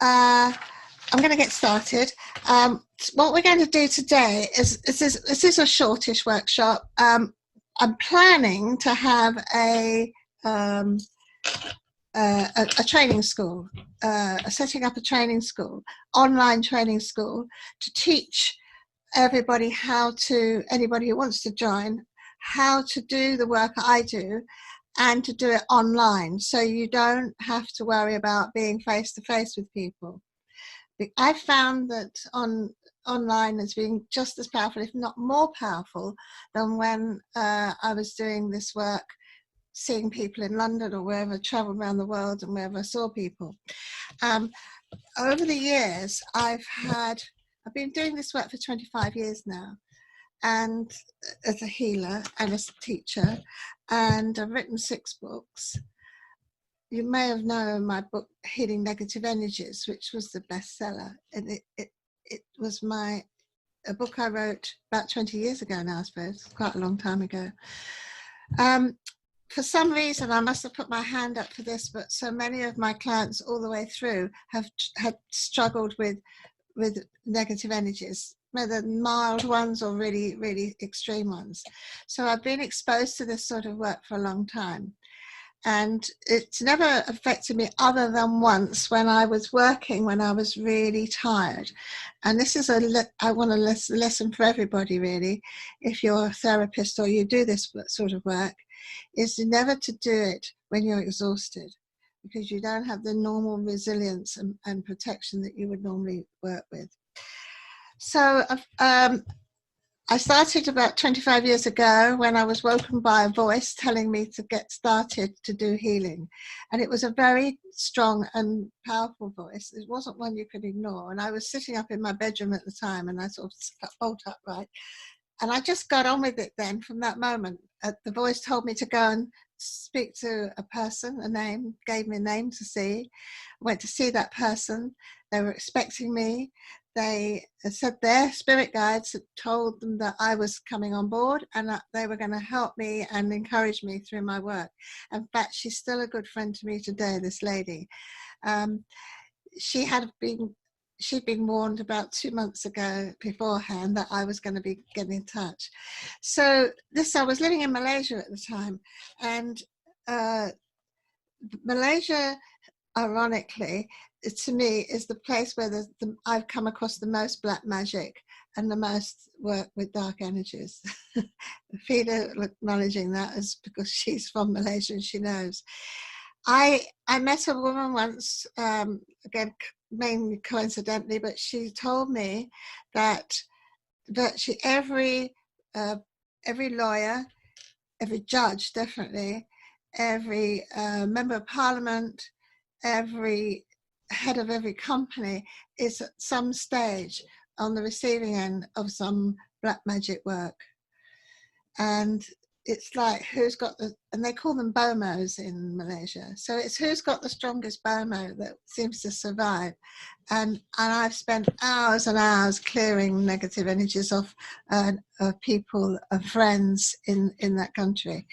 I'm going to get started. What we're going to do today this is a shortish workshop. I'm planning to have a training school, setting up a training school, online training school, to teach everybody anybody who wants to join, how to do the work I do, and to do it online, so you don't have to worry about being face to face with people. I found that online as being just as powerful, if not more powerful, than when I was doing this work, seeing people in London or wherever, traveled around the world and wherever I saw people. Over the years, I've been doing this work for 25 years now, and as a healer and as a teacher, and I've written 6 books. You may have known my book, Healing Negative Energies, which was the bestseller. And it was a book I wrote about 20 years ago now, I suppose, quite a long time ago. For some reason, I must have put my hand up for this, but so many of my clients all the way through had struggled with negative energies, whether mild ones or really, really extreme ones. So I've been exposed to this sort of work for a long time. And it's never affected me other than once when I was working, when I was really tired. And this is I want a lesson for everybody, really. If you're a therapist or you do this sort of work, is never to do it when you're exhausted, because you don't have the normal resilience and protection that you would normally work with. So I started about 25 years ago when I was woken by a voice telling me to get started to do healing. And it was a very strong and powerful voice. It wasn't one you could ignore. And I was sitting up in my bedroom at the time, and I sort of sat bolt upright. And I just got on with it then. From that moment, the voice told me to go and speak to a person, a name, gave me a name to see. I went to see that person. They were expecting me. They said their spirit guides had told them that I was coming on board and that they were going to help me and encourage me through my work. In fact, she's still a good friend to me today, this lady. She'd been warned about 2 months ago beforehand that I was going to be getting in touch. So I was living in Malaysia at the time, and Malaysia, ironically, to me, is the place where I've come across the most black magic and the most work with dark energies. Fida acknowledging that is because she's from Malaysia and she knows. I met a woman once, again, mainly coincidentally, but she told me that virtually every lawyer, every judge, definitely, every member of parliament, every head of every company is at some stage on the receiving end of some black magic work. And it's like, and they call them BOMOs in Malaysia. So it's who's got the strongest BOMO that seems to survive. And I've spent hours and hours clearing negative energies off people and friends in that country.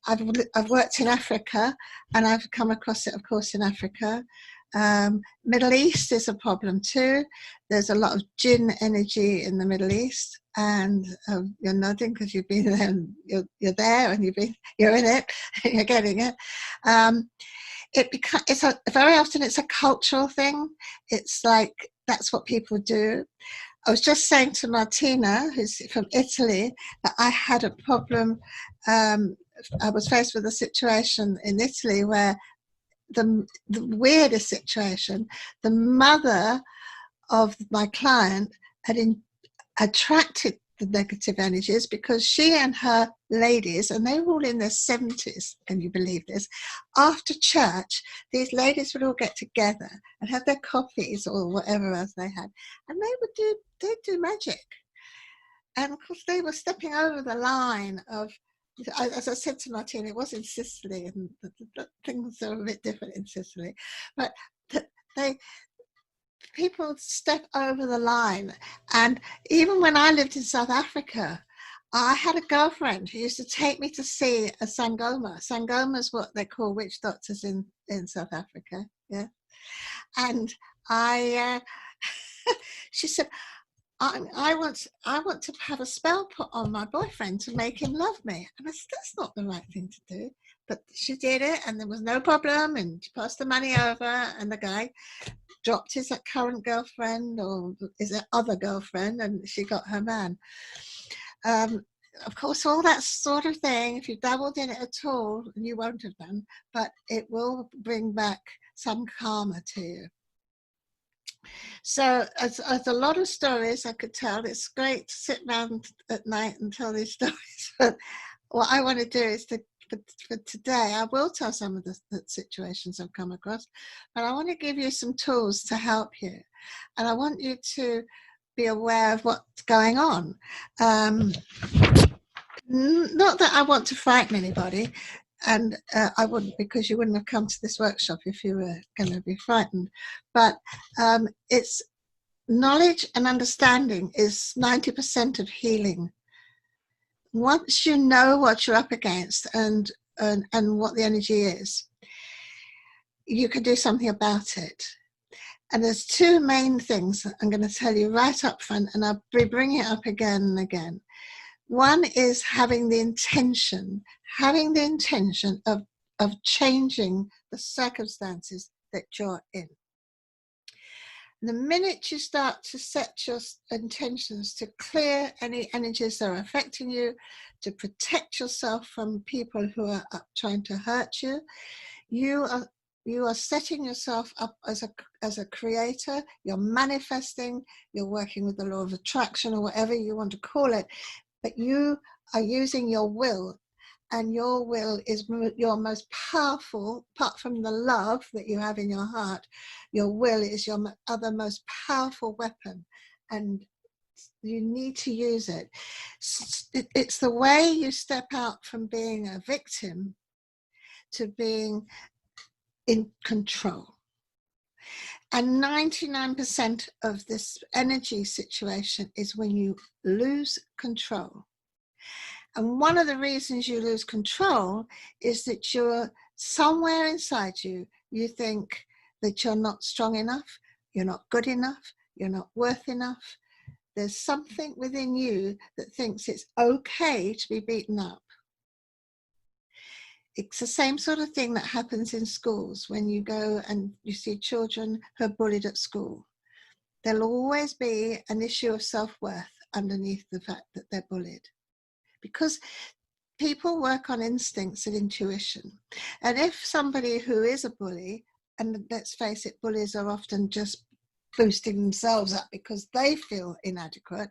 I've worked in Africa, and I've come across it, of course, in Africa. Middle East is a problem too. There's a lot of jinn energy in the Middle East, and you're nodding because you've been there, and you're there, and you're in it, you're getting it. Very often it's a cultural thing. It's like that's what people do. I was just saying to Martina, who's from Italy, that I had a problem. I was faced with a situation in Italy where the weirdest situation, the mother of my client had attracted the negative energies because she and her ladies, and they were all in their 70s, can you believe this? After church, these ladies would all get together and have their coffees or whatever else they had, and they'd do magic. And of course, they were stepping over the line of, as I said to Martina, it was in Sicily, and things are a bit different in Sicily, but people step over the line. And even when I lived in South Africa, I had a girlfriend who used to take me to see a Sangoma. Sangoma is what they call witch doctors in South Africa, yeah. And she said, I want to have a spell put on my boyfriend to make him love me. And I said, that's not the right thing to do. But she did it, and there was no problem, and she passed the money over, and the guy dropped his current girlfriend or his other girlfriend, and she got her man. Of course, all that sort of thing, if you dabbled in it at all, and you won't have done, but it will bring back some karma to you. So as a lot of stories I could tell. It's great to sit around at night and tell these stories. But what I want to do is for today, I will tell some of the situations I've come across, but I want to give you some tools to help you. And I want you to be aware of what's going on. Not that I want to frighten anybody, and I wouldn't, because you wouldn't have come to this workshop if you were going to be frightened. But it's knowledge and understanding is 90% of healing. Once you know what you're up against and what the energy is, you can do something about it. And there's two main things I'm going to tell you right up front, and I'll be bringing it up again and again. One is having the intention of changing the circumstances that you're in. The minute you start to set your intentions to clear any energies that are affecting you, to protect yourself from people who are trying to hurt you, you are setting yourself up as a creator. You're manifesting, you're working with the law of attraction, or whatever you want to call it, but you are using your will. And your will is your most powerful, apart from the love that you have in your heart, your will is your other most powerful weapon, and you need to use it. It's the way you step out from being a victim to being in control. And 99% of this energy situation is when you lose control. And one of the reasons you lose control is that you're somewhere inside you, you think that you're not strong enough, you're not good enough, you're not worth enough. There's something within you that thinks it's okay to be beaten up. It's the same sort of thing that happens in schools when you go and you see children who are bullied at school. There'll always be an issue of self-worth underneath the fact that they're bullied. Because people work on instincts and intuition. And if somebody who is a bully, and let's face it, bullies are often just boosting themselves up because they feel inadequate,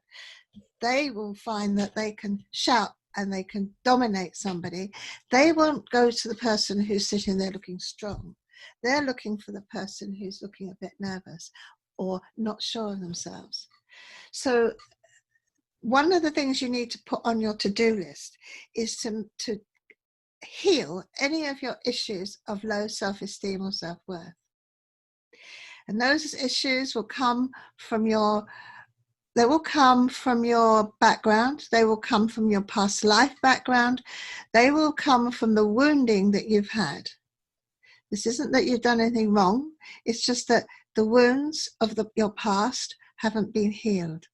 they will find that they can shout and they can dominate somebody. They won't go to the person who's sitting there looking strong. They're looking for the person who's looking a bit nervous or not sure of themselves. So one of the things you need to put on your to-do list is to heal any of your issues of low self-esteem or self-worth. And those issues will come from your background. They will come from your past life background. They will come from the wounding that you've had. This isn't that you've done anything wrong. It's just that the wounds of your past haven't been healed.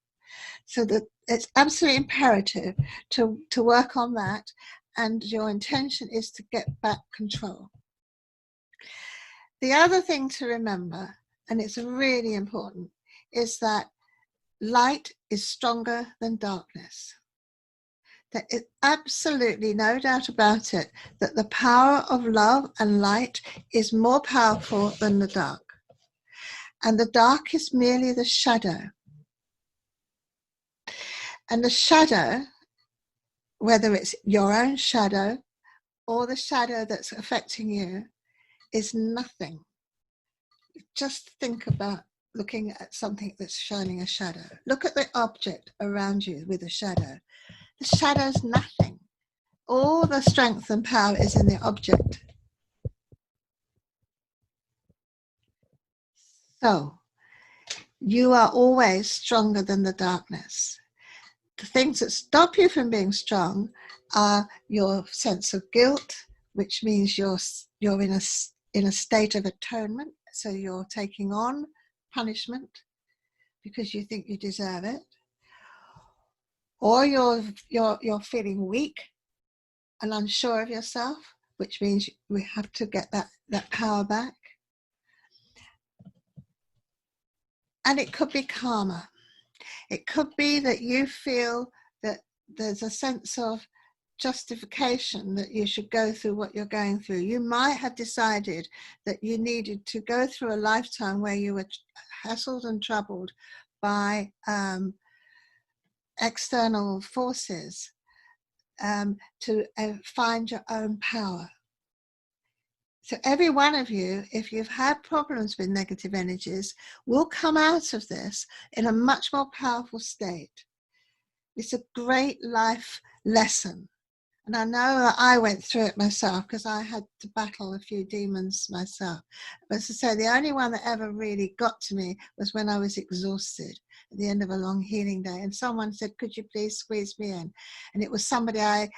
So that it's absolutely imperative to work on that, and your intention is to get back control. The other thing to remember, and it's really important, is that light is stronger than darkness. There is absolutely no doubt about it that the power of love and light is more powerful than the dark. And the dark is merely the shadow. And the shadow, whether it's your own shadow or the shadow that's affecting you, is nothing. Just think about looking at something that's shining a shadow. Look at the object around you with a shadow. The shadow's nothing. All the strength and power is in the object. So, you are always stronger than the darkness. The things that stop you from being strong are your sense of guilt, which means you're in a state of atonement, So you're taking on punishment because you think you deserve it, or you're feeling weak and unsure of yourself, which means we have to get that power back. And it could be karma. It could be that you feel that there's a sense of justification that you should go through what you're going through. You might have decided that you needed to go through a lifetime where you were hassled and troubled by external forces to find your own power. So every one of you, if you've had problems with negative energies, will come out of this in a much more powerful state. It's a great life lesson. And I know that I went through it myself because I had to battle a few demons myself. But as I say, the only one that ever really got to me was when I was exhausted at the end of a long healing day. And someone said, could you please squeeze me in? And it was somebody I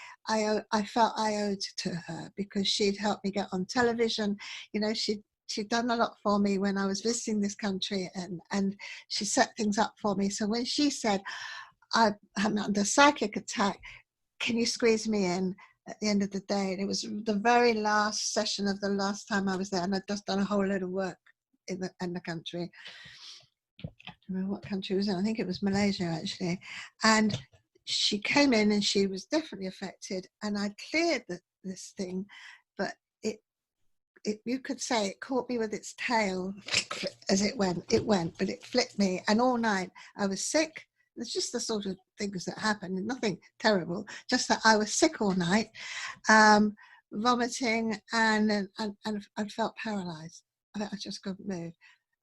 felt I owed to her because she'd helped me get on television. You know, she'd done a lot for me when I was visiting this country, and she set things up for me. So when she said, I'm under psychic attack, can you squeeze me in at the end of the day? And it was the very last session of the last time I was there, and I'd just done a whole load of work in the country. I don't know what country it was in. I think it was Malaysia, actually. And she came in and she was definitely affected, and I cleared this thing, but it you could say it caught me with its tail as it went, but it flipped me, and all night I was sick. It's just the sort of things that happen, nothing terrible, just that I was sick all night, vomiting, and I felt paralyzed. I just couldn't move.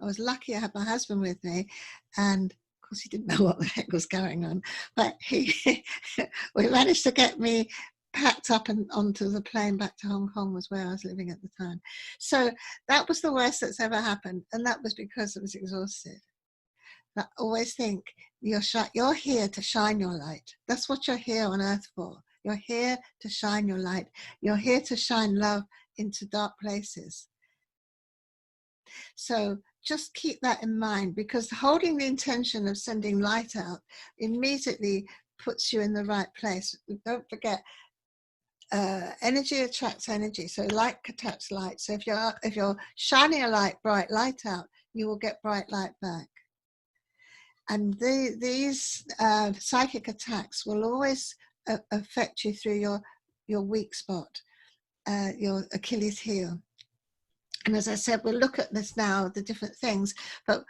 I was lucky I had my husband with me, and of course he didn't know what the heck was going on, but we managed to get me packed up and onto the plane back to Hong Kong, was where I was living at the time. So that was the worst that's ever happened, and that was because I was exhausted. I always think you're here to shine your light. That's what you're here on earth for. You're here to shine your light. You're here to shine love into dark places. So just keep that in mind, because holding the intention of sending light out immediately puts you in the right place. Don't forget, energy attracts energy. So light attracts light. So if you're shining a bright light out, you will get bright light back. And these psychic attacks will always affect you through your weak spot, your Achilles heel. And as I said, we'll look at this now, the different things, but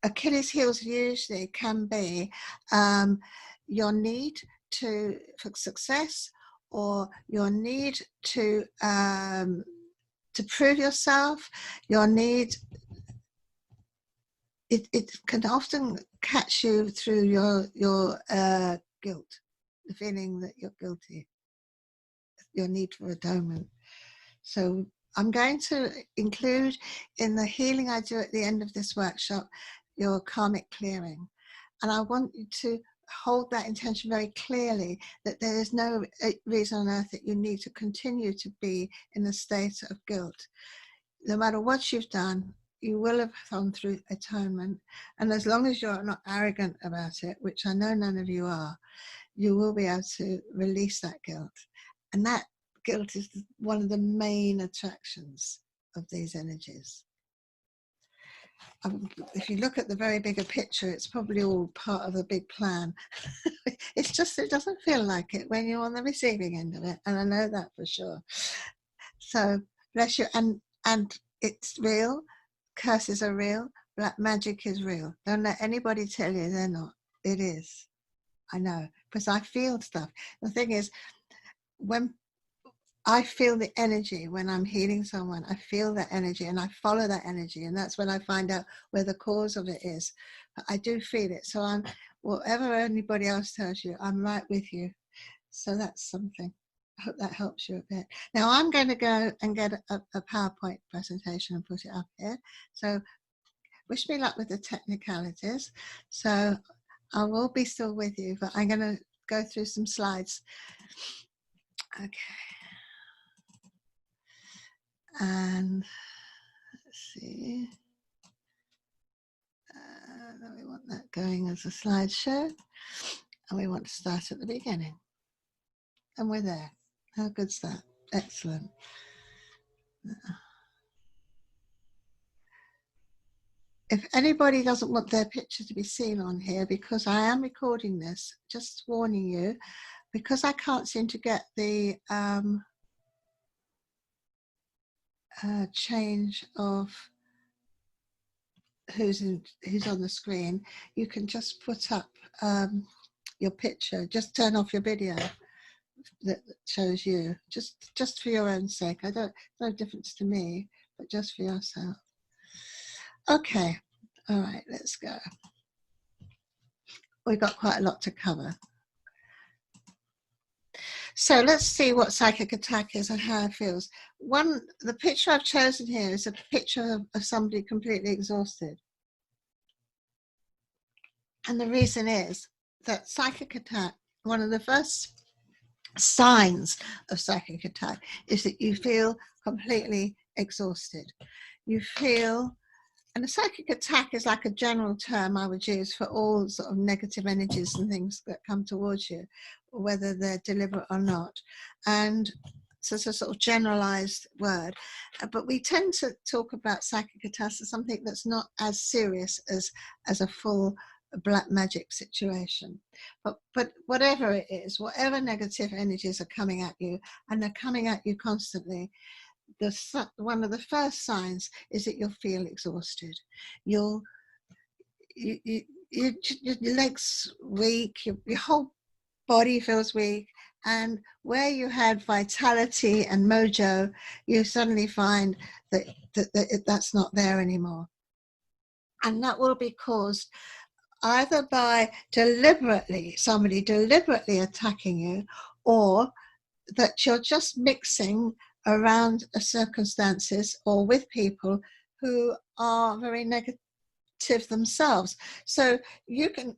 Achilles heels usually can be your need for success, or your need to prove yourself, your need. It can often catch you through your guilt, the feeling that you're guilty, your need for atonement. So I'm going to include in the healing I do at the end of this workshop your karmic clearing. And I want you to hold that intention very clearly, that there is no reason on earth that you need to continue to be in a state of guilt. No matter what you've done, you will have gone through atonement. And as long as you're not arrogant about it, which I know none of you are, you will be able to release that guilt. And that guilt is one of the main attractions of these energies. If you look at the very bigger picture, it's probably all part of a big plan. It's just, it doesn't feel like it when you're on the receiving end of it. And I know that for sure. So bless you. And it's real. Curses are real. Black magic is real. Don't let anybody tell you they're not. It is. I know, because I feel stuff. The thing is, when I feel the energy when I'm healing someone, I feel that energy and I follow that energy, and that's when I find out where the cause of it is. But I do feel it. So whatever anybody else tells you, I'm right with you. So that's something. I hope that helps you a bit. Now I'm going to go and get a PowerPoint presentation and put it up here. So wish me luck with the technicalities. So I will be still with you, but I'm going to go through some slides. Okay. And let's see. Then we want that going as a slideshow, and we want to start at the beginning. And we're there. How good's that? Excellent. If anybody doesn't want their picture to be seen on here, because I am recording this, just warning you, because I can't seem to get the change of who's on the screen, you can just put up your picture. Just turn off your video that shows you, just for your own sake. No difference to me, but just for yourself. Okay, all right, let's go. We've got quite a lot to cover. So let's see what psychic attack is and how it feels. The picture I've chosen here is a picture of somebody completely exhausted. And the reason is that psychic attack, one of the first signs of psychic attack is that you feel completely exhausted. You feel, and a psychic attack is like a general term I would use for all sort of negative energies and things that come towards you, whether they're deliberate or not. And so it's a sort of generalized word. But we tend to talk about psychic attacks as something that's not as serious as a full black magic situation. But whatever it is, whatever negative energies are coming at you, and they're coming at you constantly, one of the first signs is that you'll feel exhausted. Your legs weak, your whole body feels weak, and where you had vitality and mojo, you suddenly find that's not there anymore. And that will be caused either by somebody deliberately attacking you, or that you're just mixing around circumstances or with people who are very negative themselves. So you can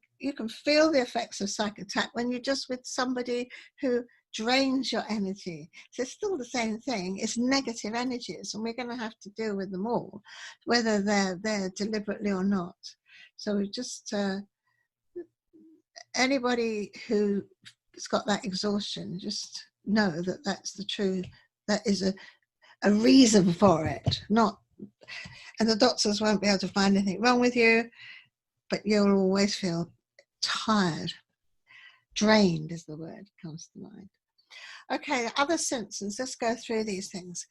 feel the effects of psychic attack when you're just with somebody who drains your energy. So it's still the same thing. It's negative energies, and we're going to have to deal with them all, whether they're there deliberately or not. So we just anybody who's got that exhaustion, just know that that's the truth. That is a reason for it, not, and the doctors won't be able to find anything wrong with you, but you'll always feel tired. Drained is the word that comes to mind. Okay, other symptoms, let's go through these things.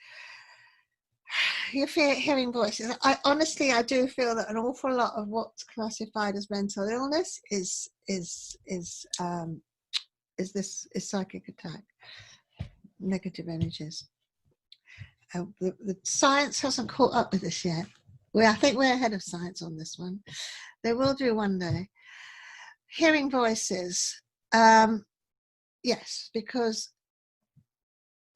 You're hearing voices. I do feel that an awful lot of what's classified as mental illness is psychic attack, negative energies. The science hasn't caught up with this yet. I think we're ahead of science on this one. They will do one day. Hearing voices, yes, because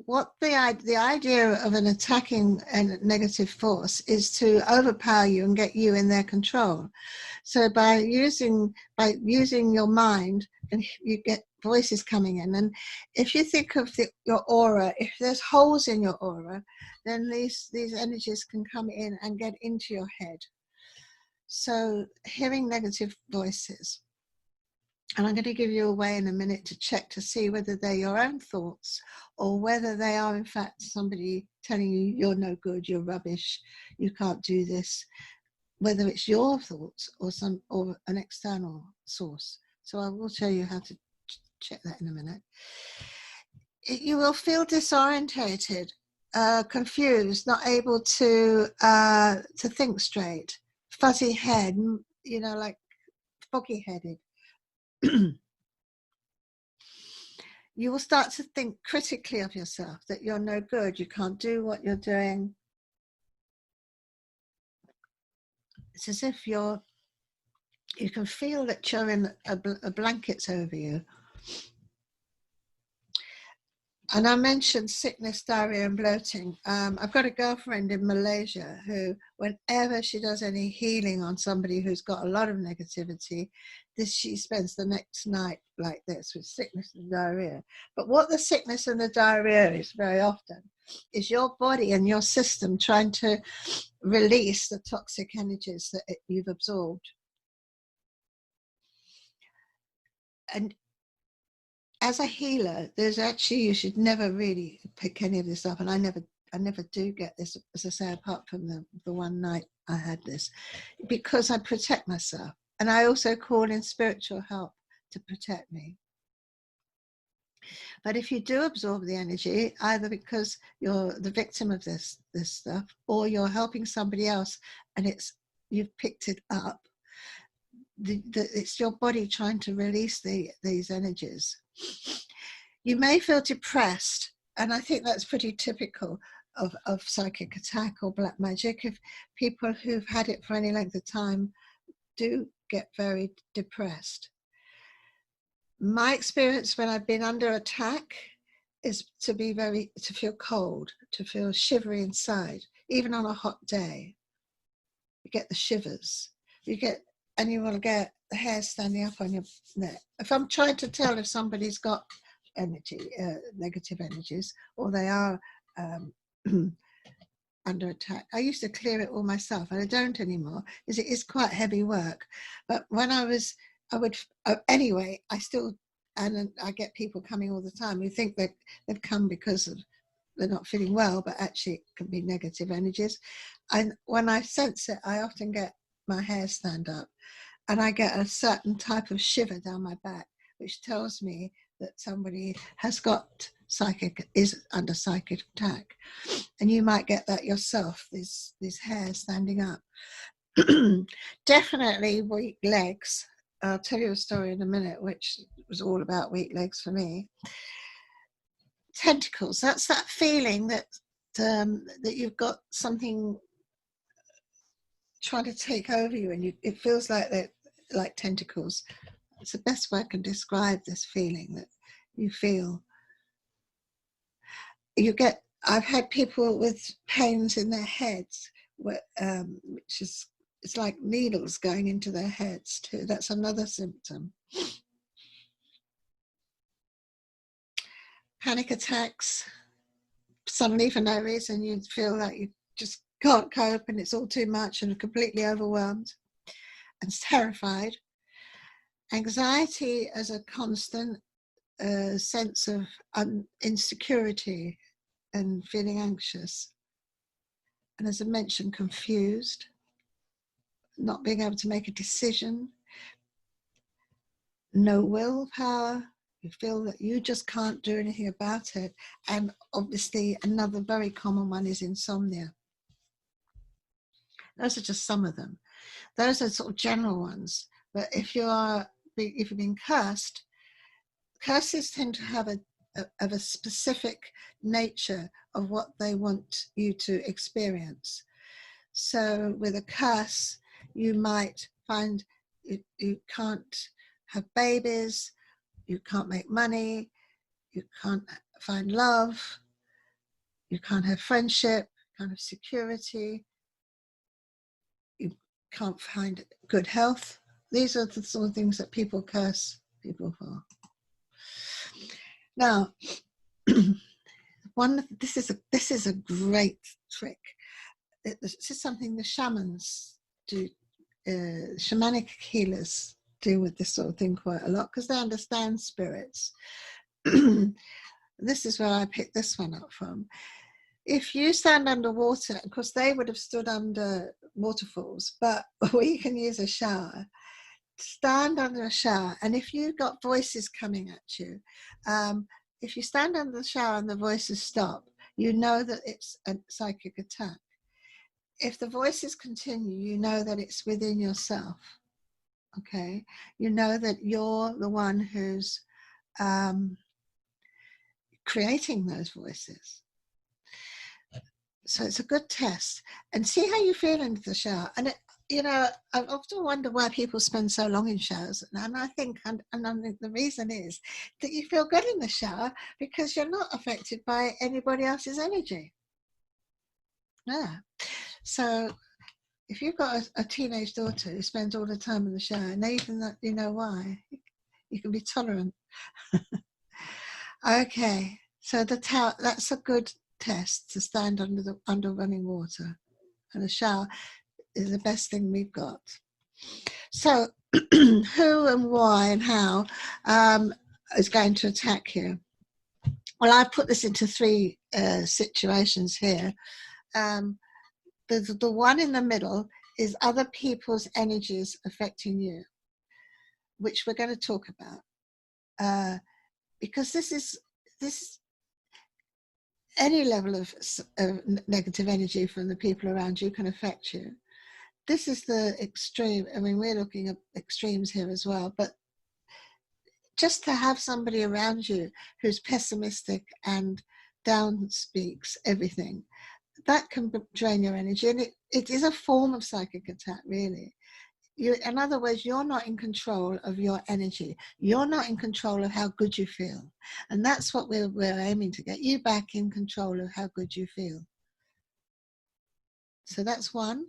what the idea of an attacking and negative force is to overpower you and get you in their control. So by using your mind, and you get voices coming in. And if you think of your aura, if there's holes in your aura, then these energies can come in and get into your head. So hearing negative voices. And I'm going to give you a way in a minute to check to see whether they're your own thoughts or whether they are in fact somebody telling you you're no good, you're rubbish, you can't do this, whether it's your thoughts or an external source. So I will show you how to check that in a minute. You will feel disorientated, confused, not able to think straight, fuzzy head, like foggy headed. You will start to think critically of yourself, that you're no good, you can't do what you're doing. It's as if you can feel that you're in a blanket's over you. And I mentioned sickness, diarrhea and bloating. I've got a girlfriend in Malaysia who, whenever she does any healing on somebody who's got a lot of negativity, she spends the next night like this with sickness and diarrhea. But what the sickness and the diarrhea is very often is your body and your system trying to release the toxic energies that you've absorbed. And as a healer, there's actually, you should never really pick any of this up. And I never do get this, as I say, apart from the one night I had this, because I protect myself. And I also call in spiritual help to protect me. But if you do absorb the energy, either because you're the victim of this stuff, or you're helping somebody else and you've picked it up, it's your body trying to release these energies. You may feel depressed, and I think that's pretty typical of psychic attack or black magic. If people who've had it for any length of time do get very depressed. My experience when I've been under attack is to feel cold, to feel shivery inside, even on a hot day. You get the shivers. And you will get the hair standing up on your neck. If I'm trying to tell if somebody's got negative energies, or they are under attack, I used to clear it all myself, and I don't anymore, because it is quite heavy work. But when I get people coming all the time who think that they've come because they're not feeling well, but actually it can be negative energies. And when I sense it, I often get my hair stand up, and I get a certain type of shiver down my back, which tells me that somebody is under psychic attack. And you might get that yourself, these hairs standing up. Definitely weak legs. I'll tell you a story in a minute, which was all about weak legs for me. Tentacles, that's that feeling that you've got something trying to take over you, and it feels like they're like tentacles. It's the best way I can describe this feeling that you feel. I've had people with pains in their heads, it's like needles going into their heads too. That's another symptom. Panic attacks. Suddenly, for no reason, you feel like you just can't cope, and it's all too much, and completely overwhelmed and terrified. Anxiety as a constant sense of insecurity and feeling anxious. And as I mentioned, confused, not being able to make a decision, no willpower. You feel that you just can't do anything about it. And obviously another very common one is insomnia. Those are just some of them. Those are sort of general ones. But if you've been cursed, curses tend to have a specific nature of what they want you to experience. So with a curse, you might find you can't have babies, you can't make money, you can't find love, you can't have friendship, can't have security, you can't find good health. These are the sort of things that people curse people for. Now, this is a great trick. This is something the shamans do. Shamanic healers deal with this sort of thing quite a lot because they understand spirits. This is where I picked this one up from. If you stand underwater, of course they would have stood under waterfalls, but we can use a shower. Stand under a shower, and if you've got voices coming at you, if you stand under the shower and the voices stop, you know that it's a psychic attack. If the voices continue, you know that it's within yourself. Okay, you know that you're the one who's creating those voices. So it's a good test, and see how you feel into the shower. And you know, I've often wondered why people spend so long in showers, and I think, and I think the reason is that you feel good in the shower because you're not affected by anybody else's energy. Yeah. So if you've got a teenage daughter who spends all the time in the shower, now you know why. You can be tolerant. Okay, so the towel, that's a good test to stand under running water, and a shower is the best thing we've got. So who and why and how is going to attack you? Well, I've put this into three situations here. The one in the middle is other people's energies affecting you, which we're going to talk about, because this is any level of negative energy from the people around you can affect you. This is the extreme. I mean, we're looking at extremes here as well, but just to have somebody around you who's pessimistic and down speaks everything, that can drain your energy, and it is a form of psychic attack, really. In other words, you're not in control of your energy. You're not in control of how good you feel. And that's what we're aiming to get you back in control of how good you feel. So that's one.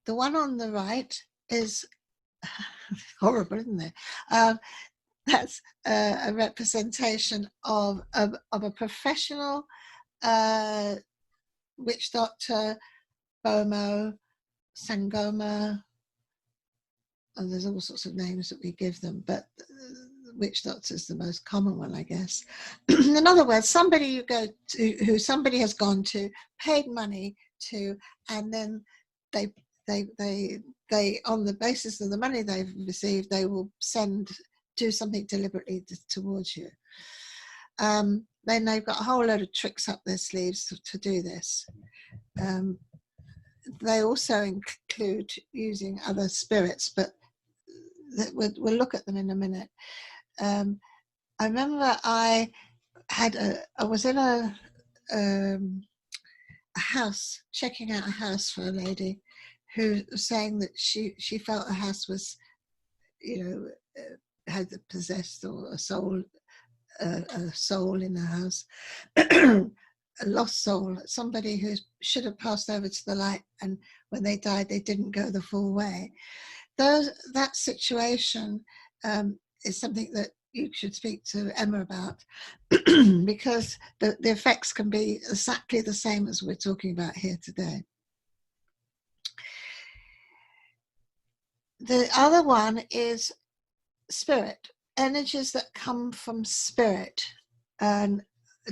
The one on the right is horrible, isn't it? That's a representation of a professional witch doctor, Bomo, Sangoma, and there's all sorts of names that we give them, but witch doctor is the most common one, I guess. In other words, somebody you go to, who somebody has gone to, paid money to, and then they on the basis of the money they've received, they will do something deliberately towards you. Then they've got a whole load of tricks up their sleeves to do this. They also include using other spirits, but we'll look at them in a minute. I remember I was in a house, checking out a house for a lady who was saying that she felt her house was, had possessed, or a soul in the house, a lost soul, somebody who should have passed over to the light, and when they died, they didn't go the full way. That situation is something that you should speak to Emma about, because the effects can be exactly the same as we're talking about here today. The other one is spirit, energies that come from spirit and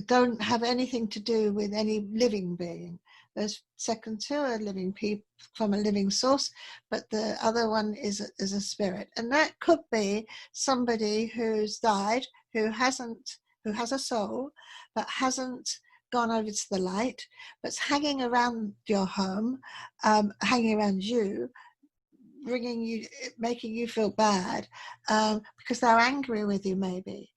don't have anything to do with any living being. Those second two are living people from a living source, but the other one is a spirit, and that could be somebody who's died, who has a soul, but hasn't gone over to the light, but's hanging around your home, hanging around you, making you feel bad, because they're angry with you, maybe.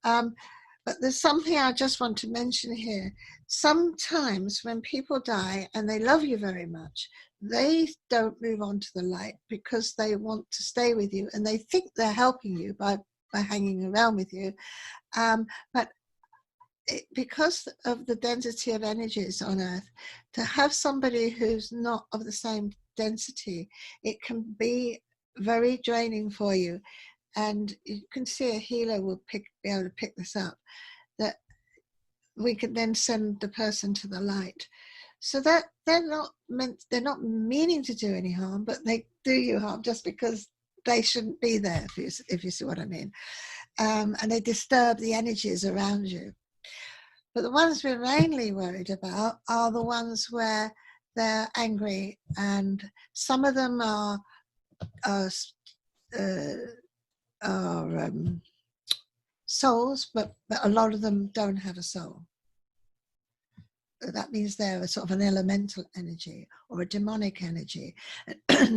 But there's something I just want to mention here. Sometimes when people die and they love you very much, they don't move on to the light because they want to stay with you, and they think they're helping you by hanging around with you. But because of the density of energies on Earth, to have somebody who's not of the same density, it can be very draining for you. And you can see a healer will be able to pick this up, that we can then send the person to the light. So that they're not meaning to do any harm, but they do you harm just because they shouldn't be there, if you see what I mean. And they disturb the energies around you. But the ones we're mainly worried about are the ones where they're angry, and some of them are souls, but a lot of them don't have a soul. That means they're a sort of an elemental energy or a demonic energy.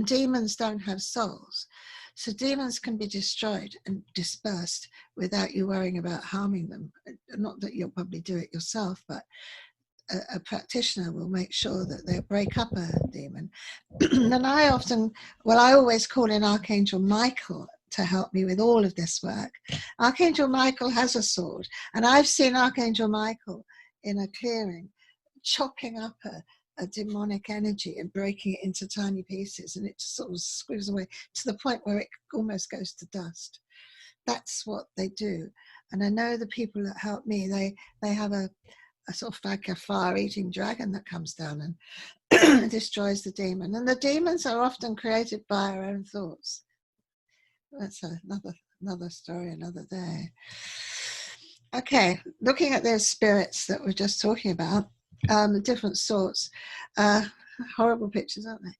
Demons don't have souls. So demons can be destroyed and dispersed without you worrying about harming them. Not that you'll probably do it yourself, but a practitioner will make sure that they break up a demon. And I always call in Archangel Michael to help me with all of this work. Archangel Michael has a sword, and I've seen Archangel Michael in a clearing chopping up a demonic energy and breaking it into tiny pieces, and it sort of squeezes away to the point where it almost goes to dust. That's what they do. And I know the people that help me, they have a sort of like a fire-eating dragon that comes down and destroys the demon. And the demons are often created by our own thoughts. That's another story, another day. Okay, looking at those spirits that we're just talking about, the different sorts, horrible pictures, aren't they?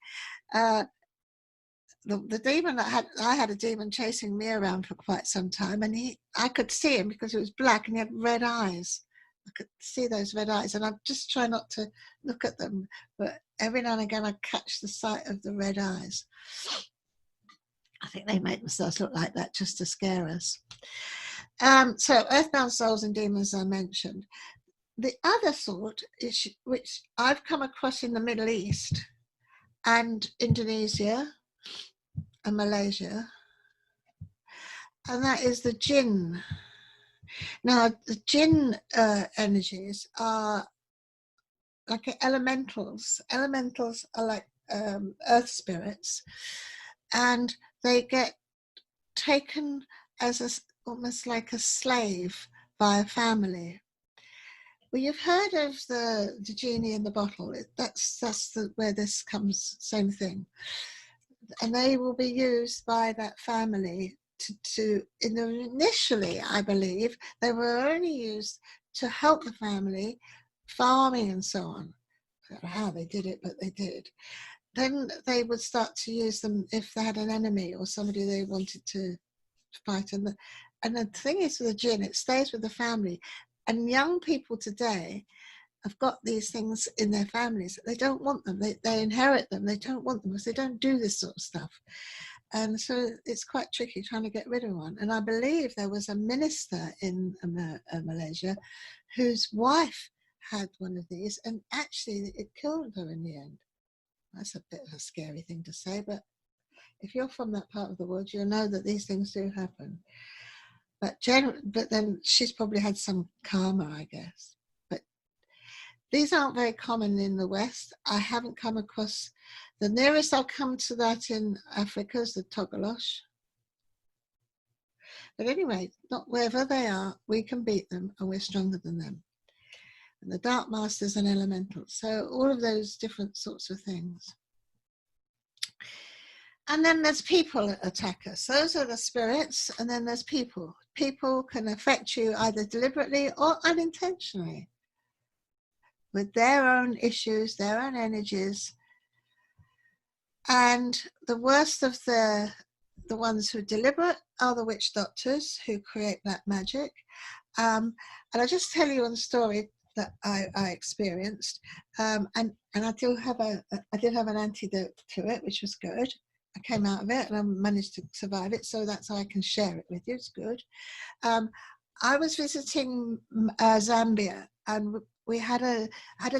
The demon I had a demon chasing me around for quite some time, and I could see him because he was black and he had red eyes. I could see those red eyes, and I just try not to look at them, but every now and again I catch the sight of the red eyes. I think they make themselves look like that just to scare us. So earthbound souls and demons I mentioned. The other sort, which I've come across in the Middle East and Indonesia and Malaysia, and that is the jinn. Now, the jinn energies are like elementals. Elementals are like earth spirits, and they get taken as almost like a slave by a family. Well, you've heard of the genie in the bottle. That's where this comes, same thing. And they will be used by that family initially, I believe, they were only used to help the family, farming and so on. I don't know how they did it, but they did. Then they would start to use them if they had an enemy or somebody they wanted to fight. And the thing is with the jinn, it stays with the family. And young people today have got these things in their families. They don't want them. They inherit them. They don't want them because they don't do this sort of stuff. And so it's quite tricky trying to get rid of one. And I believe there was a minister in Malaysia whose wife had one of these, and actually it killed her in the end. That's a bit of a scary thing to say, but if you're from that part of the world, you'll know that these things do happen. But then she's probably had some karma, I guess. But these aren't very common in the West. I haven't come across, the nearest I'll come to that in Africa is the Togolosh. But anyway, not wherever they are, we can beat them and we're stronger than them. And the Dark Masters and Elementals. So all of those different sorts of things. And then there's people that attack us. Those are the spirits, and then there's people. People can affect you either deliberately or unintentionally with their own issues, their own energies. And the worst of the ones who are deliberate are the witch doctors who create black magic. And I'll just tell you one story that I experienced. And I did have an antidote to it, which was good. I came out of it and I managed to survive it, so that's how I can share it with you. It's good. I was visiting Zambia, and we had a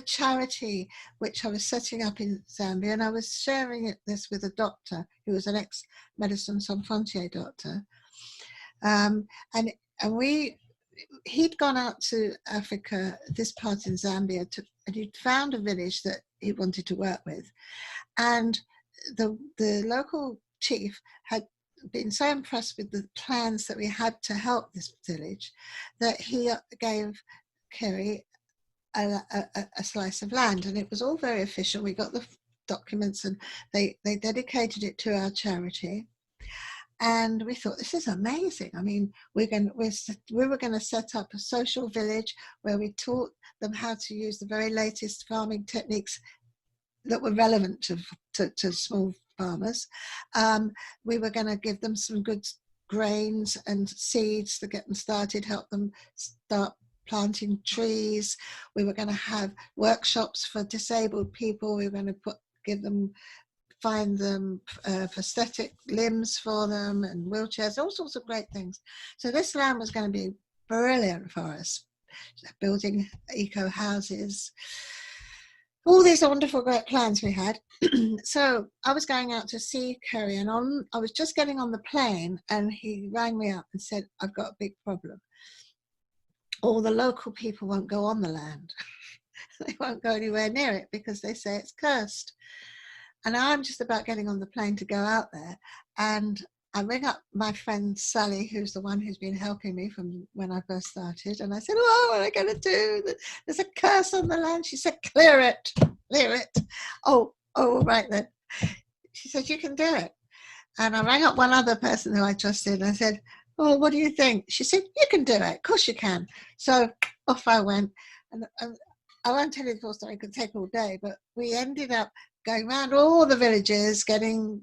charity which I was setting up in Zambia, and I was sharing this with a doctor who was an ex-Medicine Sans Frontières doctor, and he'd gone out to Africa, this part in Zambia, and he'd found a village that he wanted to work with, and the local chief had been so impressed with the plans that we had to help this village that he gave Kerry a slice of land, and it was all very official. We got the documents and they dedicated it to our charity. And we thought, this is amazing. I mean, we were going to set up a social village where we taught them how to use the very latest farming techniques that were relevant to small farmers. We were going to give them some good grains and seeds to get them started, help them start planting trees. We were going to have workshops for disabled people. We were going to find them prosthetic limbs for them and wheelchairs, all sorts of great things. So this land was going to be brilliant for us. building eco houses, all these wonderful great plans we had. So I was going out to see Kerry, and I was just getting on the plane, and he rang me up and said, I've got a big problem. All the local people won't go on the land. They won't go anywhere near it because they say it's cursed. And I'm just about getting on the plane to go out there, and I ring up my friend Sally, who's the one who's been helping me from when I first started, and I said, oh, what am I going to do? There's a curse on the land. She said, clear it, clear it. Oh, right then. She said, you can do it. And I rang up one other person who I trusted, and I said, oh, what do you think? She said, you can do it. Of course you can. So off I went. And I won't tell you the whole story, it could take all day, but we ended up going around all the villages, giving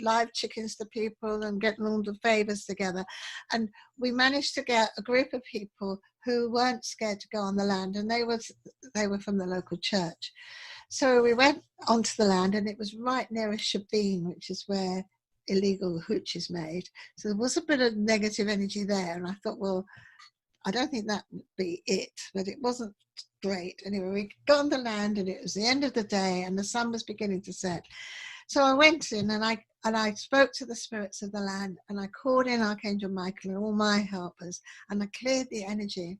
live chickens to people and getting all the favors together. And we managed to get a group of people who weren't scared to go on the land, and they were from the local church. So we went onto the land, and it was right near a shebeen, which is where illegal hooch is made. So there was a bit of negative energy there, and I thought, well, I don't think that would be it, but it wasn't great. Anyway, we got on the land, and it was the end of the day, and the sun was beginning to set. So I went in, and I spoke to the spirits of the land, and I called in Archangel Michael and all my helpers, and I cleared the energy,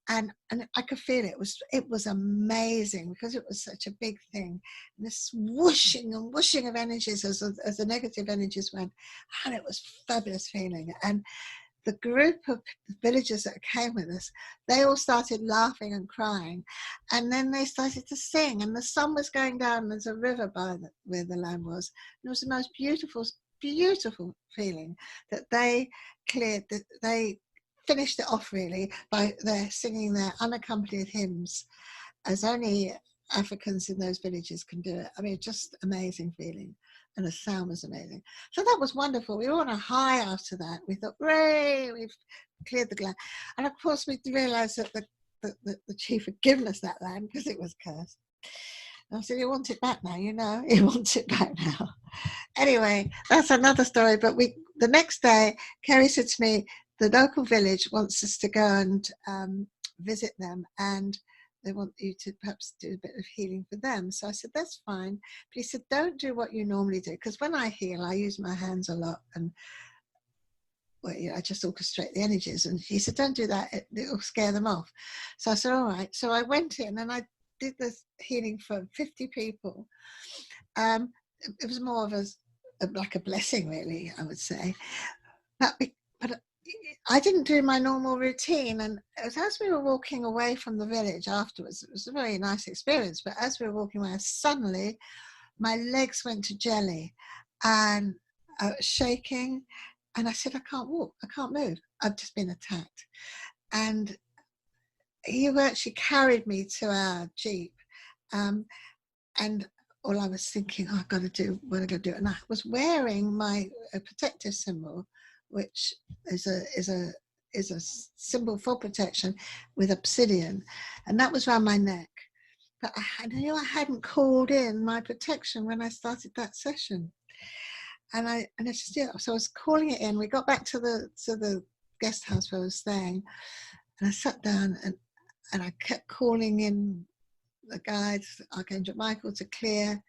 and I could feel it. It was amazing because it was such a big thing. And this whooshing and whooshing of energies as the negative energies went, and it was fabulous feeling. And the group of villagers that came with us, they all started laughing and crying, and then they started to sing, and the sun was going down. There's a river by where the land was, and it was the most beautiful feeling that they cleared, that they finished it off really by their singing their unaccompanied hymns, as only Africans in those villages can do it. I mean, just amazing feeling. And the sound was amazing. So that was wonderful. We were on a high after that. We thought, hooray, we've cleared the land. And of course, we realized that the chief had given us that land because it was cursed. And I said, you want it back now, you know? You want it back now. Anyway, that's another story. But the next day, Kerry said to me, the local village wants us to go and visit them, and they want you to perhaps do a bit of healing for them. So I said, that's fine. But he said, don't do what you normally do. Because when I heal, I use my hands a lot, and I just orchestrate the energies. And he said, don't do that. It'll scare them off. So I said, all right. So I went in and I did this healing for 50 people. It was more of like a blessing, really, I would say. But I didn't do my normal routine, and as we were walking away from the village afterwards, it was a very nice experience, but as we were walking away, suddenly my legs went to jelly, and I was shaking, and I said, I can't walk, I can't move, I've just been attacked. And he actually carried me to our Jeep, and all I was thinking, I've got to do what I'm going to do. And I was wearing my protective symbol, which is a symbol for protection with obsidian, and that was around my neck. But I knew I hadn't called in my protection when I started that session, and I just did. So I was calling it in. We got back to the guest house where I was staying, and I sat down and I kept calling in the guides, Archangel Michael, to clear,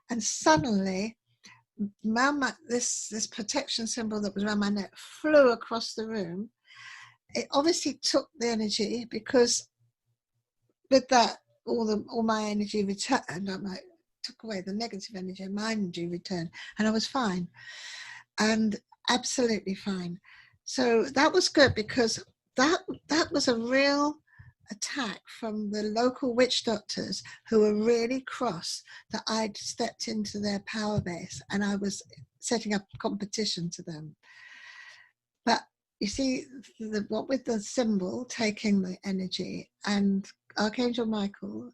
and suddenly this protection symbol that was around my neck flew across the room. It obviously took the energy, because with that, all my energy returned. I took away the negative energy, and my energy returned, and I was fine, and absolutely fine. So that was good, because that was a real attack from the local witch doctors, who were really cross that I'd stepped into their power base and I was setting up competition to them. But you see, what with the symbol taking the energy and Archangel Michael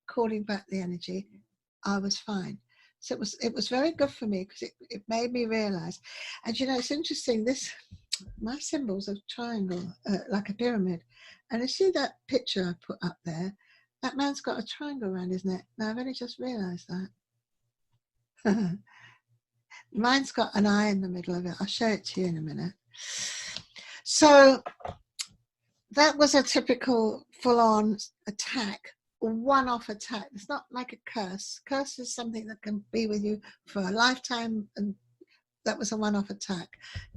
calling back the energy, I was fine. So it was very good for me, because it made me realize. And it's interesting, my symbol's a triangle, like a pyramid. And you see that picture I put up there? That man's got a triangle around his neck. Now, I've only just realised that. Mine's got an eye in the middle of it. I'll show it to you in a minute. So that was a typical full-on attack, one-off attack. It's not like a curse. Curse is something that can be with you for a lifetime, and that was a one-off attack,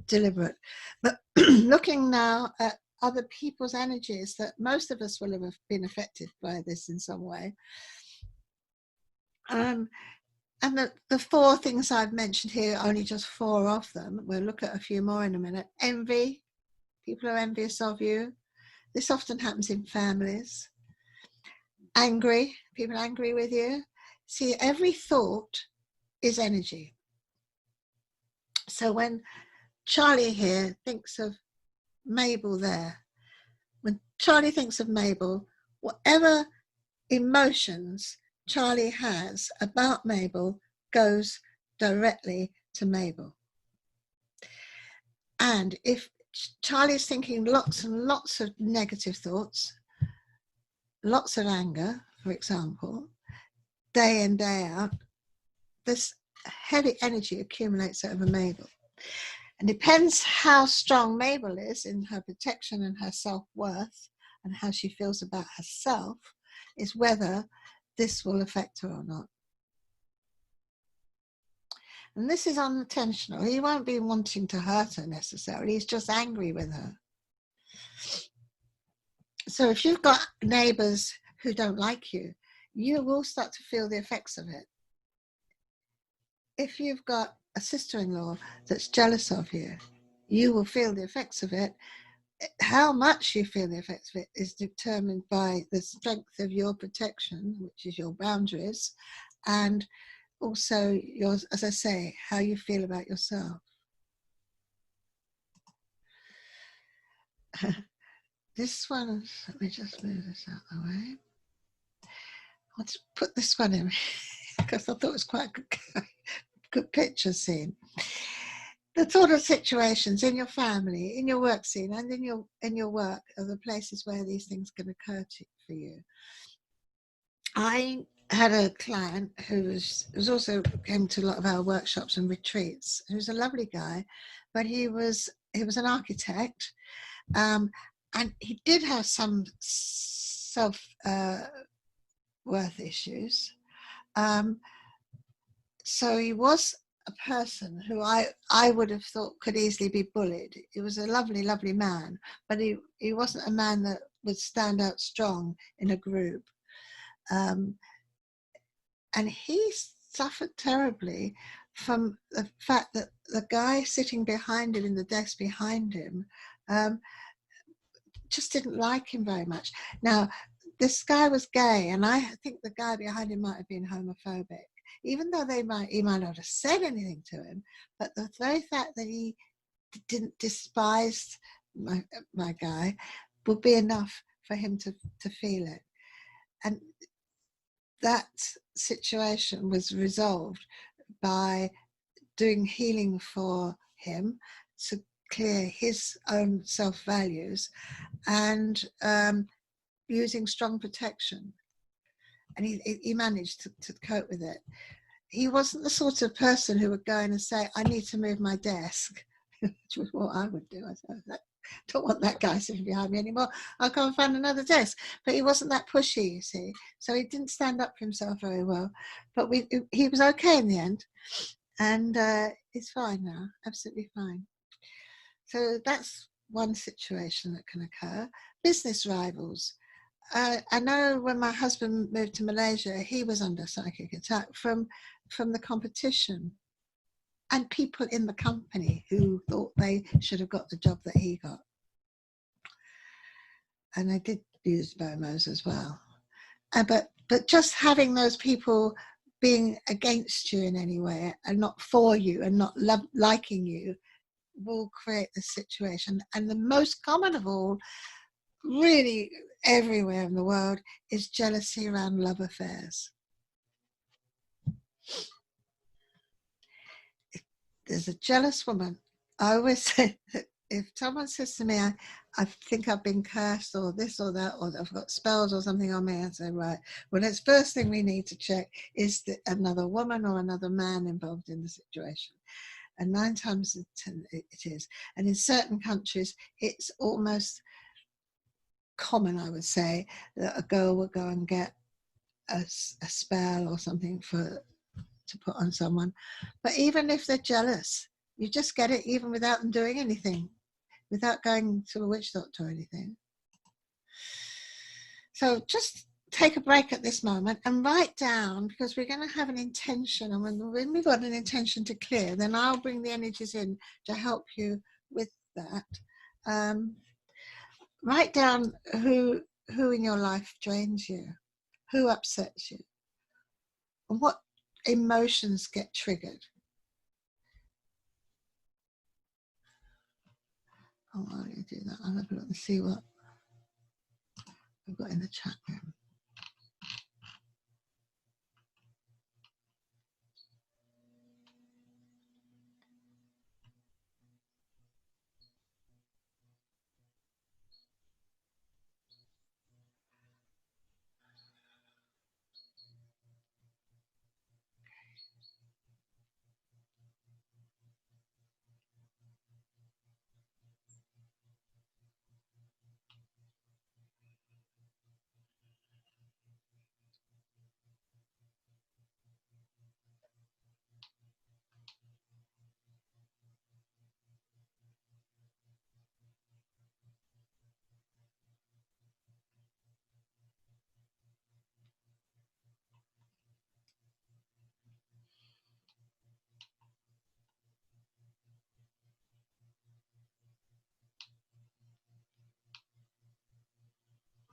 deliberate. But looking now at other people's energies, that most of us will have been affected by this in some way. And the four things I've mentioned here, only just four of them. We'll look at a few more in a minute. Envy. People are envious of you. This often happens in families. Angry. People are angry with you. See, every thought is energy. So when Charlie here thinks of Mabel there, when Charlie thinks of Mabel, whatever emotions Charlie has about Mabel goes directly to Mabel. And if Charlie's thinking lots and lots of negative thoughts, lots of anger, for example, day in, day out, this heavy energy accumulates over Mabel. And depends how strong Mabel is in her protection and her self-worth and how she feels about herself, is whether this will affect her or not. And this is unintentional. He won't be wanting to hurt her necessarily. He's just angry with her. So if you've got neighbors who don't like you, you will start to feel the effects of it. If you've got a sister-in-law that's jealous of you, you will feel the effects of it. How much you feel the effects of it is determined by the strength of your protection, which is your boundaries, and also yours, as I say, how you feel about yourself. This one, let me just move this out of the way. I want to put this one in because I thought it was quite a good picture scene. The sort of situations in your family, in your work scene, and in your work are the places where these things can occur for you. I had a client who was also came to a lot of our workshops and retreats. He was a lovely guy, but he was an architect, and he did have some self worth issues. So he was a person who I would have thought could easily be bullied. He was a lovely, lovely man, but he wasn't a man that would stand out strong in a group. And he suffered terribly from the fact that the guy sitting behind him in the desk behind him just didn't like him very much. Now, this guy was gay, and I think the guy behind him might have been homophobic, even though he might not have said anything to him. But the very fact that he didn't despise my guy would be enough for him to feel it. And that situation was resolved by doing healing for him to clear his own self-values and using strong protection. And he managed to cope with it. He wasn't the sort of person who would go in and say, I need to move my desk, which was what I would do. I said, don't want that guy sitting behind me anymore. I'll go and find another desk. But he wasn't that pushy, you see. So he didn't stand up for himself very well. But he was okay in the end. And he's fine now, absolutely fine. So that's one situation that can occur. Business rivals. I know when my husband moved to Malaysia, he was under psychic attack from the competition and people in the company who thought they should have got the job that he got. And I did use BOMOs as well. But just having those people being against you in any way and not for you and not liking you will create this situation. And the most common of all, really everywhere in the world, is jealousy around love affairs. If there's a jealous woman, I always say that if someone says to me, I think I've been cursed or this or that, or I've got spells or something on me, I say, right, well, that's first thing we need to check is another woman or another man involved in the situation. And 9 times out of 10 it is. And in certain countries, it's almost common, I would say, that a girl would go and get a spell or something to put on someone. But even if they're jealous, you just get it even without them doing anything, without going to a witch doctor or anything. So just take a break at this moment and write down, because we're going to have an intention, and when we've got an intention to clear, then I'll bring the energies in to help you with that. Write down who in your life drains you, who upsets you, and what emotions get triggered. Oh, while you do that, I'll have a look and see what I've got in the chat room.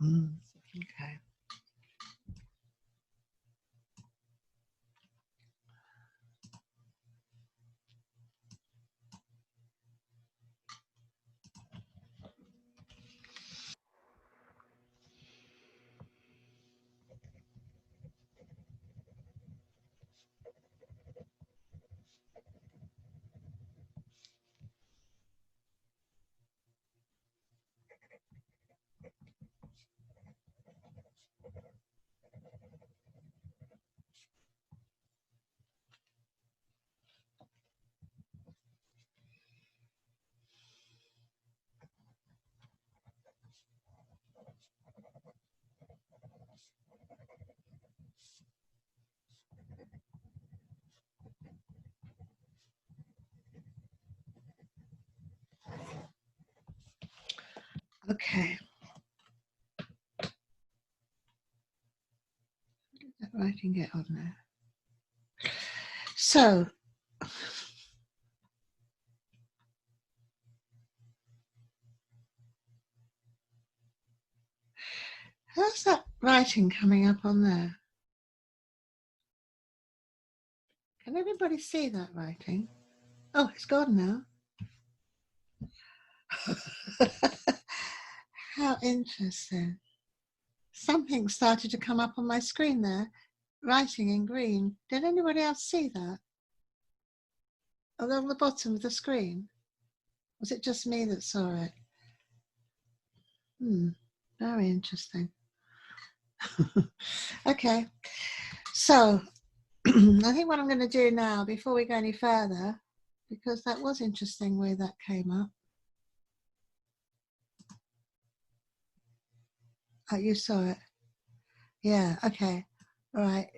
Okay. Okay. That writing get on there. So how's that writing coming up on there? Can everybody see that writing? Oh, it's gone now. How interesting. Something started to come up on my screen there, writing in green. Did anybody else see that? Along the bottom of the screen? Was it just me that saw it? Very interesting. Okay, so I think what I'm going to do now, before we go any further, because that was interesting where that came up. Oh, you saw it? Yeah, okay. All right.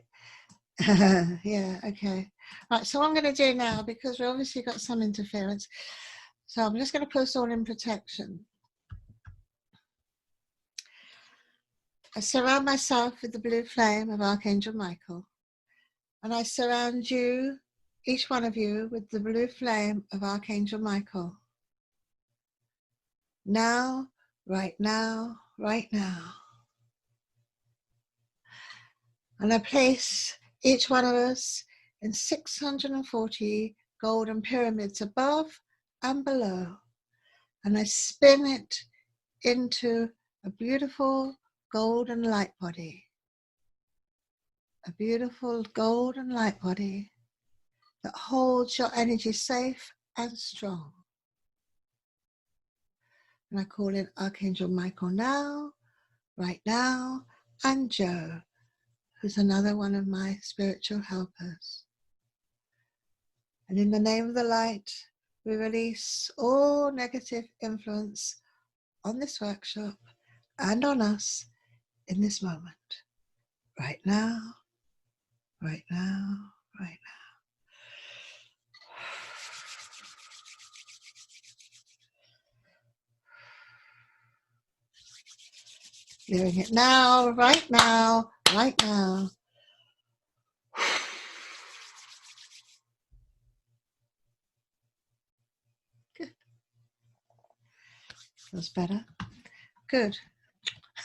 Yeah, okay. Right, so what I'm going to do now, because we obviously got some interference, so I'm just going to put us all in protection. I surround myself with the blue flame of Archangel Michael, and I surround you, each one of you, with the blue flame of Archangel Michael. Now, right now, right now. And I place each one of us in 640 golden pyramids above and below. And I spin it into a beautiful golden light body. A beautiful golden light body that holds your energy safe and strong. And I call in Archangel Michael now, right now, and Joe, who's another one of my spiritual helpers. And in the name of the light, we release all negative influence on this workshop and on us in this moment. Right now, right now, right now. Doing it now, right now, right now. Good. Feels better. Good.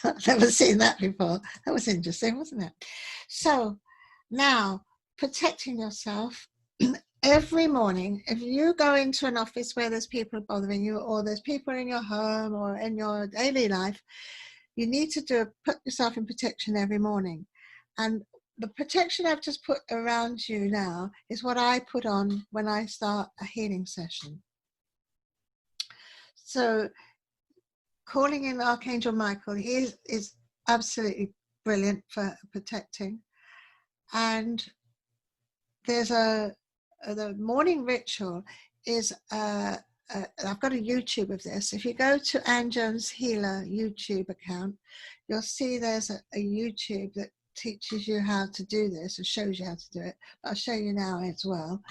I've never seen that before. That was interesting, wasn't it? So now, protecting yourself. Every morning, if you go into an office where there's people bothering you, or there's people in your home or in your daily life, you need to put yourself in protection every morning. And the protection I've just put around you now is what I put on when I start a healing session. So calling in Archangel Michael, he is absolutely brilliant for protecting. And there's the morning ritual is I've got a YouTube of this. If you go to Anne Jones Healer YouTube account, you'll see there's a YouTube that teaches you how to do this or shows you how to do it. I'll show you now as well.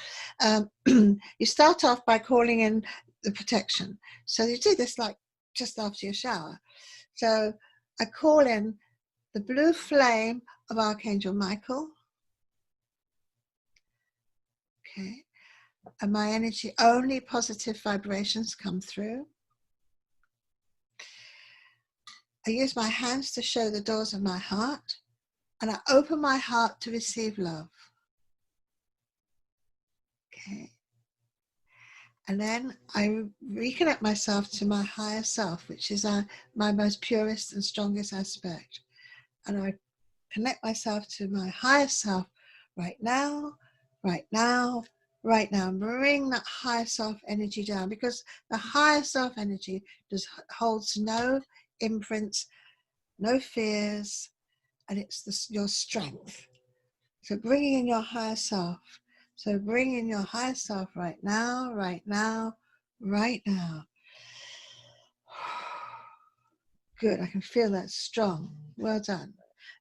You start off by calling in the protection. So you do this like just after your shower. So I call in the blue flame of Archangel Michael. Okay. And my energy, only positive vibrations come through. I use my hands to show the doors of my heart, and I open my heart to receive love. Okay. And then I reconnect myself to my higher self, which is my most purest and strongest aspect. And I connect myself to my higher self right now, right now, right now. Bring that higher self energy down, because the higher self energy holds no imprints, no fears, and it's your strength. So bringing in your higher self. So bring in your higher self right now, right now, right now. Good, I can feel that strong. Well done.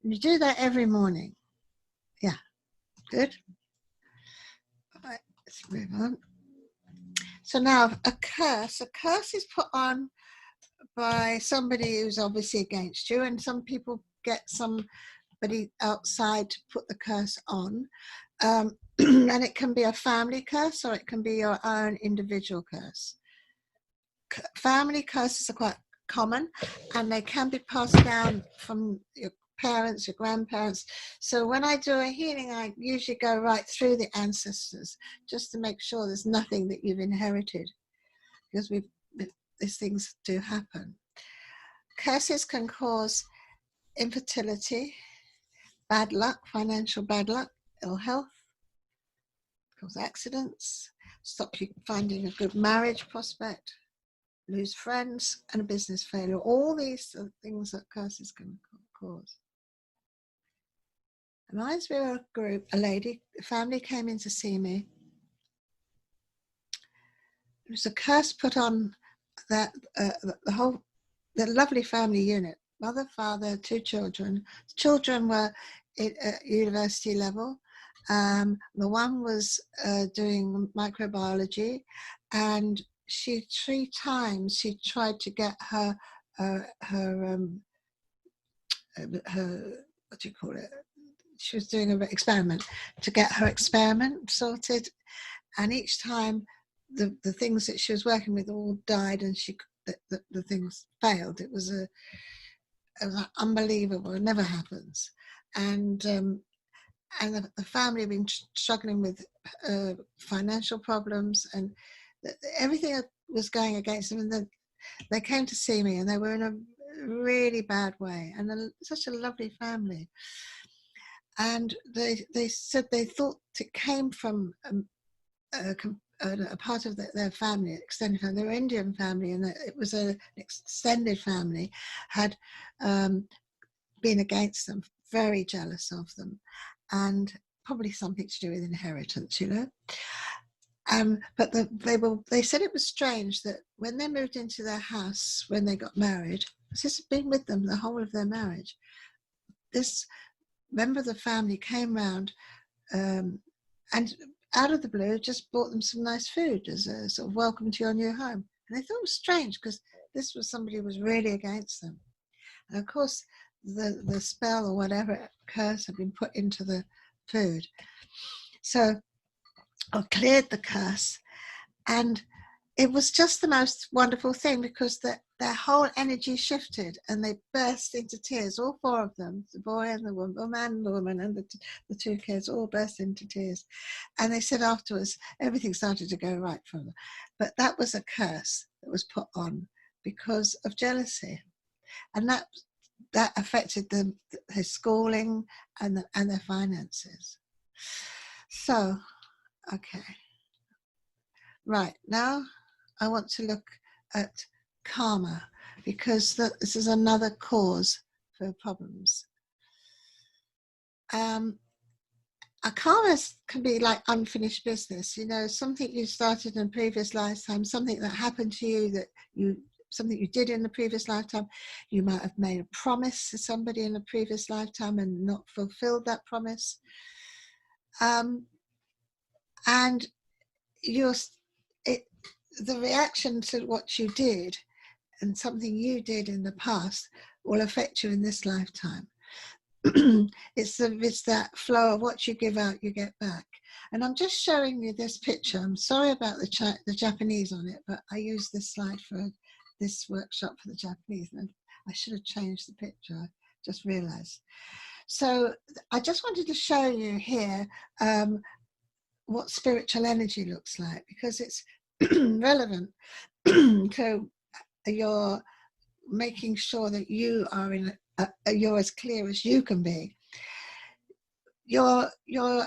And you do that every morning. Yeah, good. All right, let's move on. So now a curse is put on by somebody who's obviously against you, and some people get somebody outside to put the curse on. And it can be a family curse, or it can be your own individual curse. Family curses are quite common, and they can be passed down from your parents, your grandparents. So when I do a healing, I usually go right through the ancestors just to make sure there's nothing that you've inherited, because these things do happen. Curses can cause infertility, bad luck, financial bad luck, ill health, cause accidents, stop you finding a good marriage prospect, lose friends, and a business failure. All these are things that curses can cause. Reminds me of a group, a family came in to see me. There was a curse put on that the lovely family unit, mother, father, 2 children. The children were at university level. The one was doing microbiology, and 3 times she tried to get her what do you call it? She was doing an experiment to get her experiment sorted, and each time the things that she was working with all died, and the things failed. It was unbelievable. It never happens. And the family have been struggling with financial problems, and everything was going against them. And they came to see me, and they were in a really bad way. And such a lovely family. And they said they thought it came from a part of their family, extended family. They were Indian family, and it was an extended family, had been against them, very jealous of them, and probably something to do with inheritance, you know. But they said it was strange that when they moved into their house, when they got married, This has been with them the whole of their marriage. This member of the family came round and out of the blue just bought them some nice food as a sort of welcome to your new home. And they thought it was strange because this was somebody who was really against them. And of course, the spell or whatever curse had been put into the food. So I cleared the curse, and it was just the most wonderful thing because their whole energy shifted and they burst into tears. All four of them, the boy and the woman, the man and the woman, and the two kids all burst into tears. And they said afterwards, everything started to go right for them. But that was a curse that was put on because of jealousy. And that affected his schooling and their finances. So, okay. Right, now I want to look at karma because this is another cause for problems. A karma can be like unfinished business, you know, something you started in a previous lifetime, something that happened to you, something you did in the previous lifetime. You might have made a promise to somebody in a previous lifetime and not fulfilled that promise. And the reaction to what you did and something you did in the past will affect you in this lifetime. It's that flow of what you give out, you get back. And I'm just showing you this picture. I'm sorry about the Japanese on it, but I used this slide for this workshop for the Japanese. And I should have changed the picture. I just realized. So I just wanted to show you here what spiritual energy looks like, because it's relevant to your making sure that you are you're as clear as you can be. Your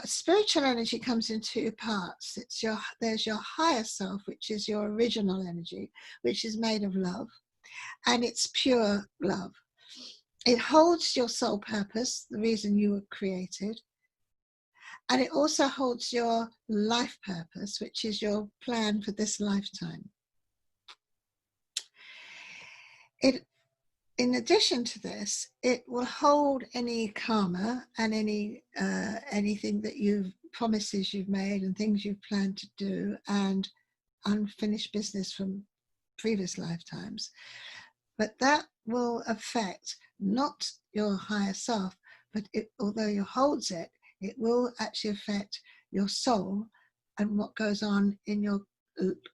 spiritual energy comes in two parts. There's your higher self, which is your original energy, which is made of love, and it's pure love. It holds your soul purpose, the reason you were created, and it also holds your life purpose, which is your plan for this lifetime. In addition to this, it will hold any karma and anything that promises you've made and things you've planned to do and unfinished business from previous lifetimes. But that will affect not your higher self, but although it holds it, it will actually affect your soul and what goes on in your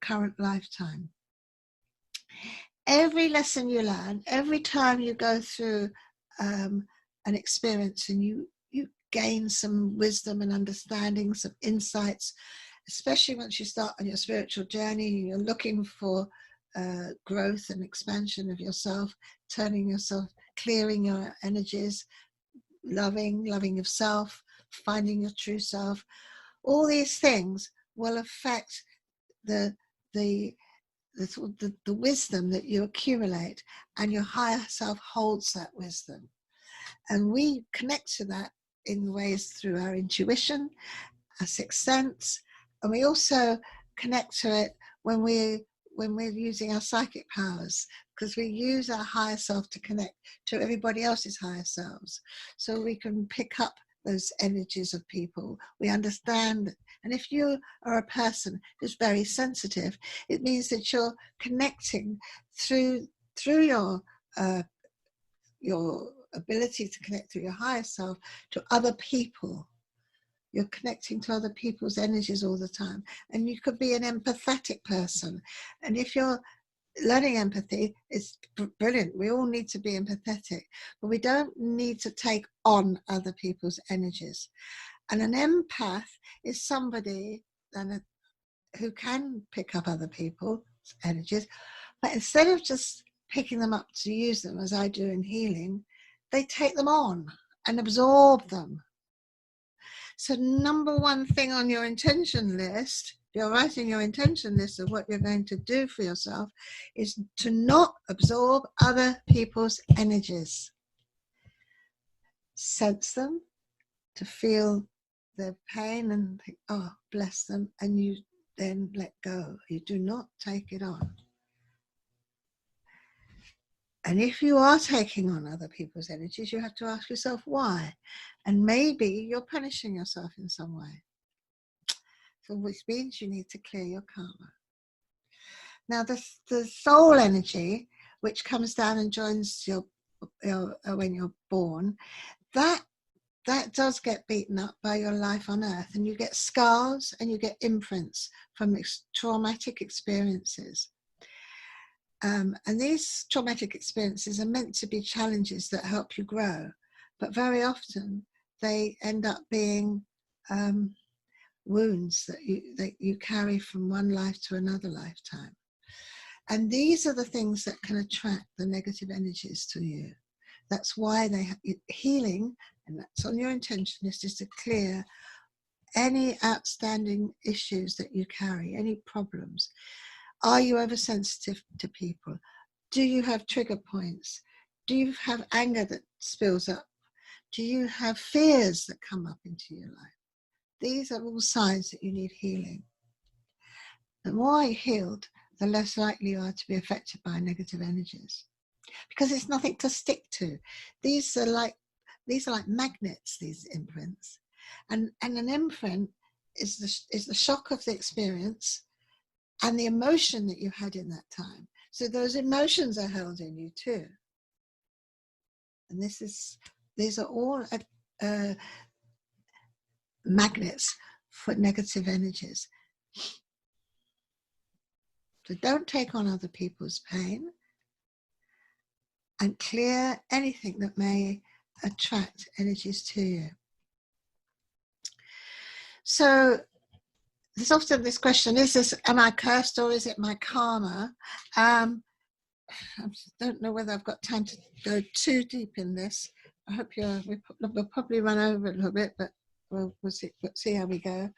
current lifetime. Every lesson you learn, every time you go through an experience and you gain some wisdom and understanding, some insights, especially once you start on your spiritual journey, you're looking for growth and expansion of yourself, turning yourself, clearing your energies, loving yourself, finding your true self. All these things will affect the wisdom that you accumulate, and your higher self holds that wisdom. And we connect to that in ways through our intuition, our sixth sense, and we also connect to it when we're using our psychic powers, because we use our higher self to connect to everybody else's higher selves. So we can pick up those energies of people. We understand. And if you are a person who's very sensitive, it means that you're connecting through your ability to connect through your higher self to other people. You're connecting to other people's energies all the time. And you could be an empathetic person. And if you're learning empathy, it's brilliant. We all need to be empathetic, but we don't need to take on other people's energies. And an empath is somebody who can pick up other people's energies, but instead of just picking them up to use them, as I do in healing, they take them on and absorb them. So number one thing on your intention list, if you're writing your intention list of what you're going to do for yourself, is to not absorb other people's energies. Sense them, to feel their pain and think, oh, bless them, and you then let go. You do not take it on. And if you are taking on other people's energies, you have to ask yourself why. And maybe you're punishing yourself in some way. So which means you need to clear your karma. Now the soul energy, which comes down and joins your when you're born, that does get beaten up by your life on earth, and you get scars and you get imprints from traumatic experiences. And these traumatic experiences are meant to be challenges that help you grow, but very often they end up being wounds that you carry from one life to another lifetime. And these are the things that can attract the negative energies to you. That's why healing, and that's on your intentionist, is to clear any outstanding issues that you carry, any problems. Are you oversensitive to people? Do you have trigger points? Do you have anger that spills up? Do you have fears that come up into your life? These are all signs that you need healing. The more you're healed, the less likely you are to be affected by negative energies, because it's nothing to stick to. These are like magnets, these imprints, and an imprint is the shock of the experience and the emotion that you had in that time. So those emotions are held in you too. And these are all magnets for negative energies. So don't take on other people's pain, and clear anything that may attract energies to you. So there's often this question, am I cursed or is it my karma? I don't know whether I've got time to go too deep in this. I hope we'll probably run over a little bit, but we'll see how we go.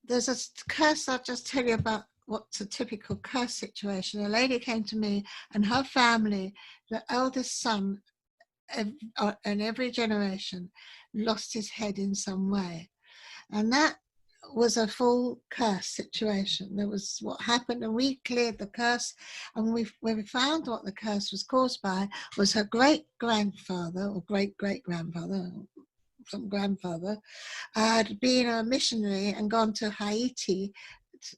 There's a curse, I'll just tell you about what's a typical curse situation. A lady came to me and her family, the eldest son in every generation, lost his head in some way. And that was a full curse situation. There was what happened, and we cleared the curse. And when we found what the curse was caused by, was her great-grandfather or great-great-grandfather, some grandfather, had been a missionary and gone to Haiti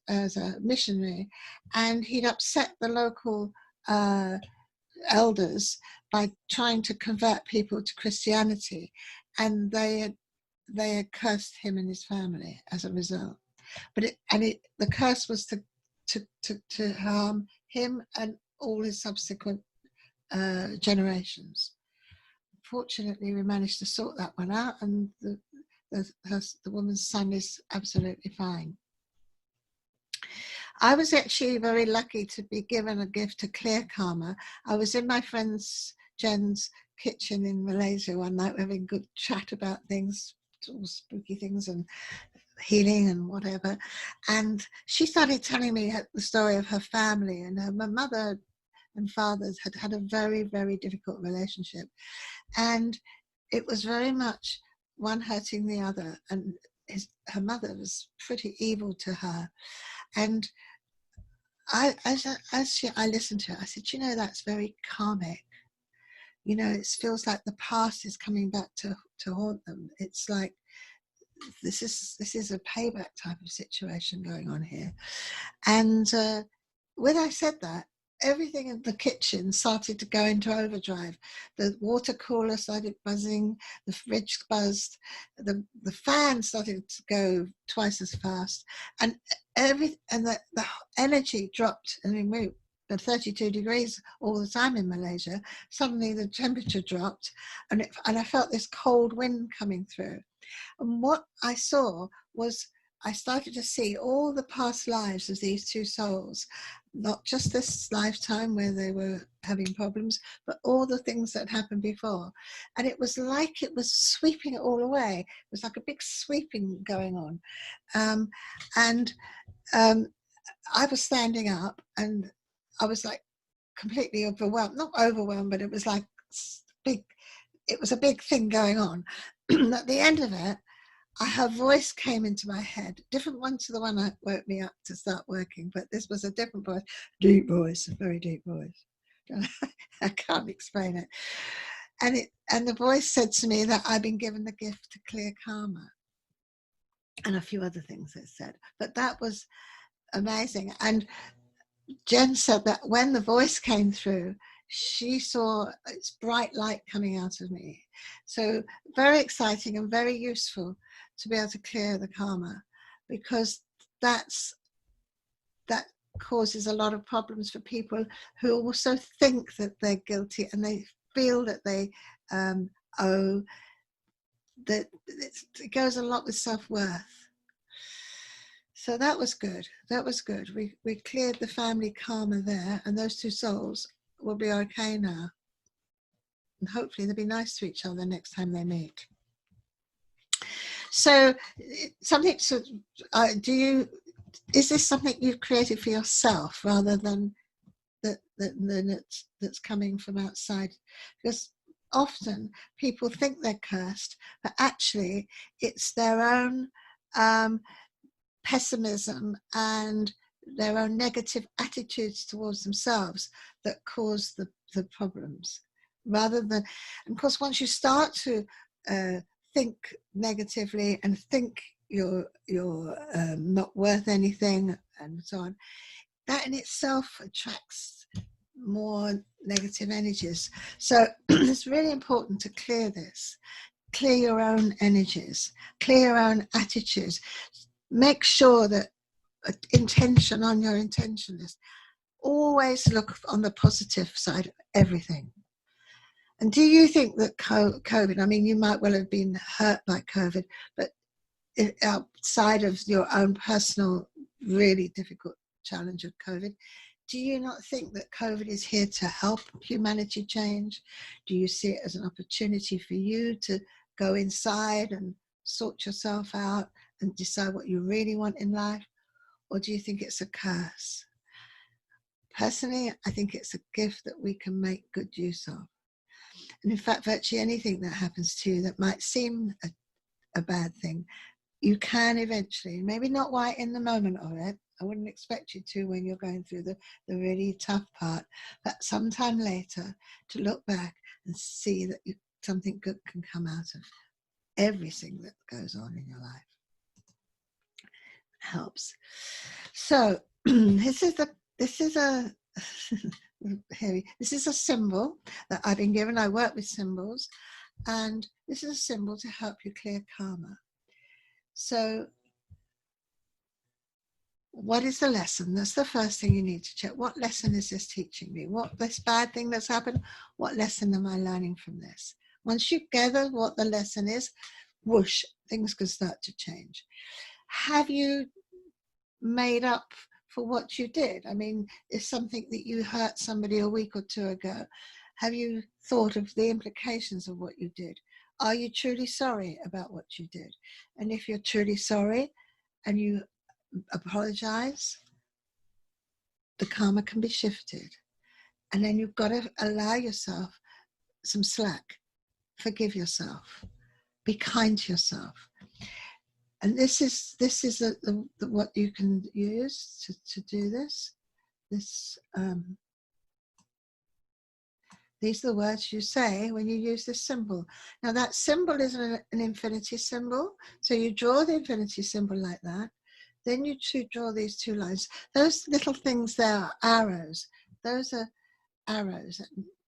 as a missionary, and he'd upset the local elders by trying to convert people to Christianity, and they had cursed him and his family as a result. But the curse was to harm him and all his subsequent generations. Fortunately, we managed to sort that one out, and the woman's son is absolutely fine. I was actually very lucky to be given a gift to clear karma. I was in my friend's Jen's kitchen in Malaysia one night having good chat about things, all spooky things and healing and whatever. And she started telling me the story of her family, and her mother and father had a very, very difficult relationship. And it was very much one hurting the other. And her mother was pretty evil to her. And I listened to her, I said, that's very karmic. It feels like the past is coming back to haunt them. It's like this is a payback type of situation going on here. And when I said that, everything in the kitchen started to go into overdrive. The water cooler started buzzing, the fridge buzzed, the fan started to go twice as fast, and the energy dropped. I mean, we were 32 degrees all the time in Malaysia. Suddenly the temperature dropped, and I felt this cold wind coming through. And what I saw was, I started to see all the past lives of these two souls, not just this lifetime where they were having problems, but all the things that happened before. And it was like it was sweeping it all away. It was like a big sweeping going on. I was standing up, and I was like completely overwhelmed, not overwhelmed, but it was like big. It was a big thing going on. At the end of it, her voice came into my head, different one to the one that woke me up to start working, but this was a different voice, deep voice, a very deep voice. I can't explain it. And the voice said to me that I've been given the gift to clear karma, and a few other things it said. But that was amazing. And Jen said that when the voice came through, she saw its bright light coming out of me. So very exciting and very useful to be able to clear the karma, because that causes a lot of problems for people who also think that they're guilty and they feel that they owe. That it goes a lot with self-worth. So that was good. That was good. We cleared the family karma there, and those two souls will be okay now. And hopefully they'll be nice to each other next time they meet. So something to, is this something you've created for yourself rather than that's coming from outside? Because often people think they're cursed, but actually it's their own pessimism and their own negative attitudes towards themselves that cause the problems, rather than, and of course once you start to think negatively and think you're not worth anything and so on, that in itself attracts more negative energies. So it's really important to clear this, clear your own energies, clear your own attitudes. Make sure that intention on your intention list. Always look on the positive side of everything. And do you think that COVID, I mean, you might well have been hurt by COVID, but outside of your own personal, really difficult challenge of COVID, do you not think that COVID is here to help humanity change? Do you see it as an opportunity for you to go inside and sort yourself out and decide what you really want in life? Or do you think it's a curse? Personally, I think it's a gift that we can make good use of. And in fact, virtually anything that happens to you that might seem a bad thing, you can eventually, maybe not right in the moment of it, I wouldn't expect you to when you're going through the really tough part, but sometime later to look back and see that something good can come out of everything that goes on in your life. Helps. So this is a symbol that I've been given. I work with symbols, and this is a symbol to help you clear karma. So what is the lesson? That's the first thing you need to check. What lesson is this teaching me? What this bad thing that's happened, what lesson am I learning from this? Once you gather what the lesson is, whoosh, things can start to change. Have you made up for what you did? I mean, if something that you hurt somebody a week or two ago, have you thought of the implications of what you did? Are you truly sorry about what you did? And if you're truly sorry and you apologize, the karma can be shifted. And then you've got to allow yourself some slack. Forgive yourself. Be kind to yourself. And this is what you can use to do this. These are the words you say when you use this symbol. Now that symbol is an infinity symbol. So you draw the infinity symbol like that. Then you draw these two lines. Those little things there are arrows. Those are arrows.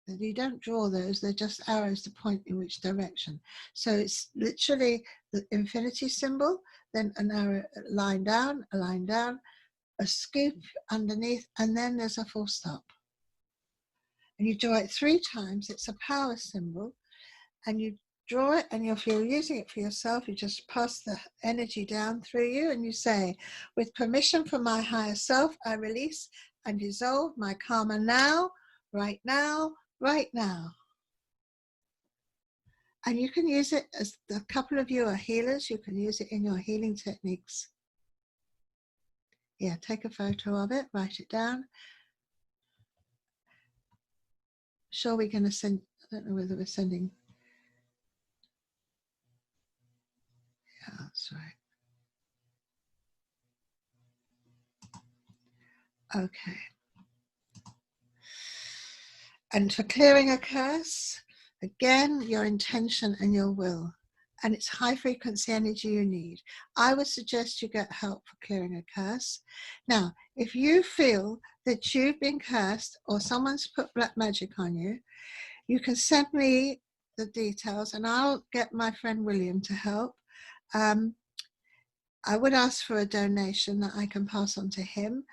You don't draw those, they're just arrows to point in which direction. So it's literally the infinity symbol, then an arrow, a line down, a scoop underneath, and then there's a full stop. And you draw it 3 times. It's a power symbol. And you draw it, and if you're using it for yourself, you just pass the energy down through you, and you say, with permission from my higher self, I release and dissolve my karma now, right now, right now. And you can use it, as a couple of you are healers, you can use it in your healing techniques. Yeah, take a photo of it, write it down. Sure, we're going to send, I don't know whether we're sending. Yeah. That's right. Okay. And for clearing a curse, again, your intention and your will. And it's high frequency energy you need. I would suggest you get help for clearing a curse. Now, if you feel that you've been cursed or someone's put black magic on you, you can send me the details and I'll get my friend William to help. I would ask for a donation that I can pass on to him.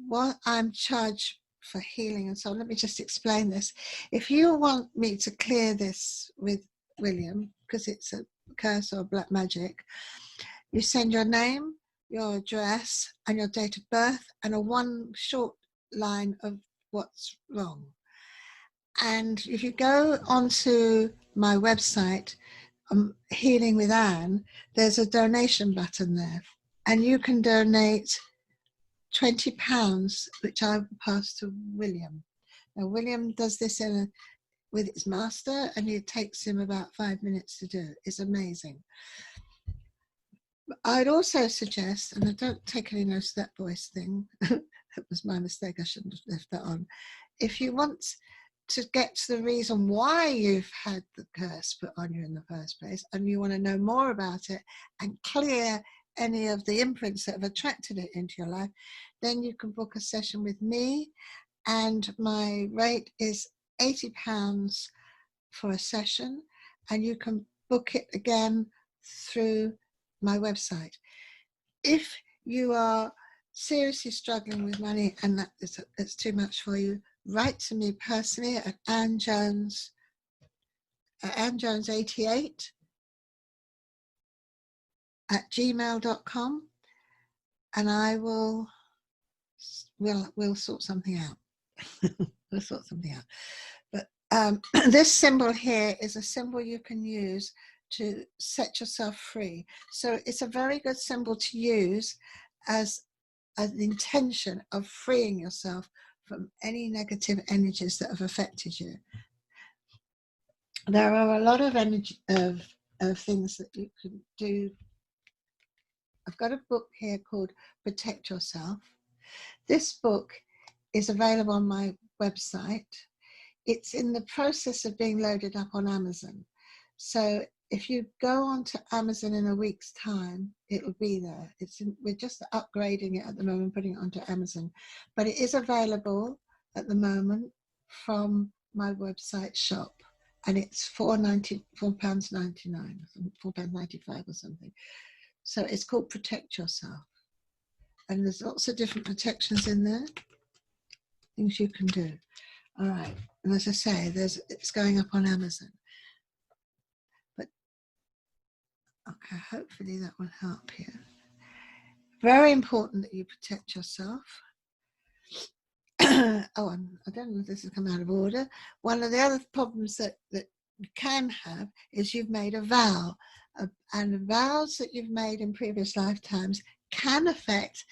What I'm charged for healing and so on, let me just explain this. If you want me to clear this with William, because it's a curse or black magic, you send your name, your address, and your date of birth, and a one short line of what's wrong. And if you go onto my website, Healing with Anne, there's a donation button there, and you can donate £20, which I will pass to William. Now, William does this with his master, and it takes him about 5 minutes to do. It's amazing. I'd also suggest, and I don't take any notice of that voice thing, that was my mistake, I shouldn't have left that on. If you want to get to the reason why you've had the curse put on you in the first place, and you want to know more about it and clear any of the imprints that have attracted it into your life, then you can book a session with me, and my rate is £80 for a session, and you can book it again through my website. If you are seriously struggling with money and it's too much for you, write to me personally at Anne Jones 88 at gmail.com, and I we'll sort something out. We'll sort something out. But this symbol here is a symbol you can use to set yourself free. So it's a very good symbol to use as an intention of freeing yourself from any negative energies that have affected you. There are a lot of things that you can do. I've got a book here called Protect Yourself. This book is available on my website. It's in the process of being loaded up on Amazon. So if you go onto Amazon in a week's time, it'll be there. We're just upgrading it at the moment, putting it onto Amazon. But it is available at the moment from my website shop. And it's £4.99, £4.95 or something. So it's called Protect Yourself. And there's lots of different protections in there, things you can do. All right. And as I say, it's going up on Amazon. But okay, hopefully that will help you. Very important that you protect yourself. I don't know if this has come out of order. One of the other problems that you can have is you've made a vow, and the vows that you've made in previous lifetimes can affect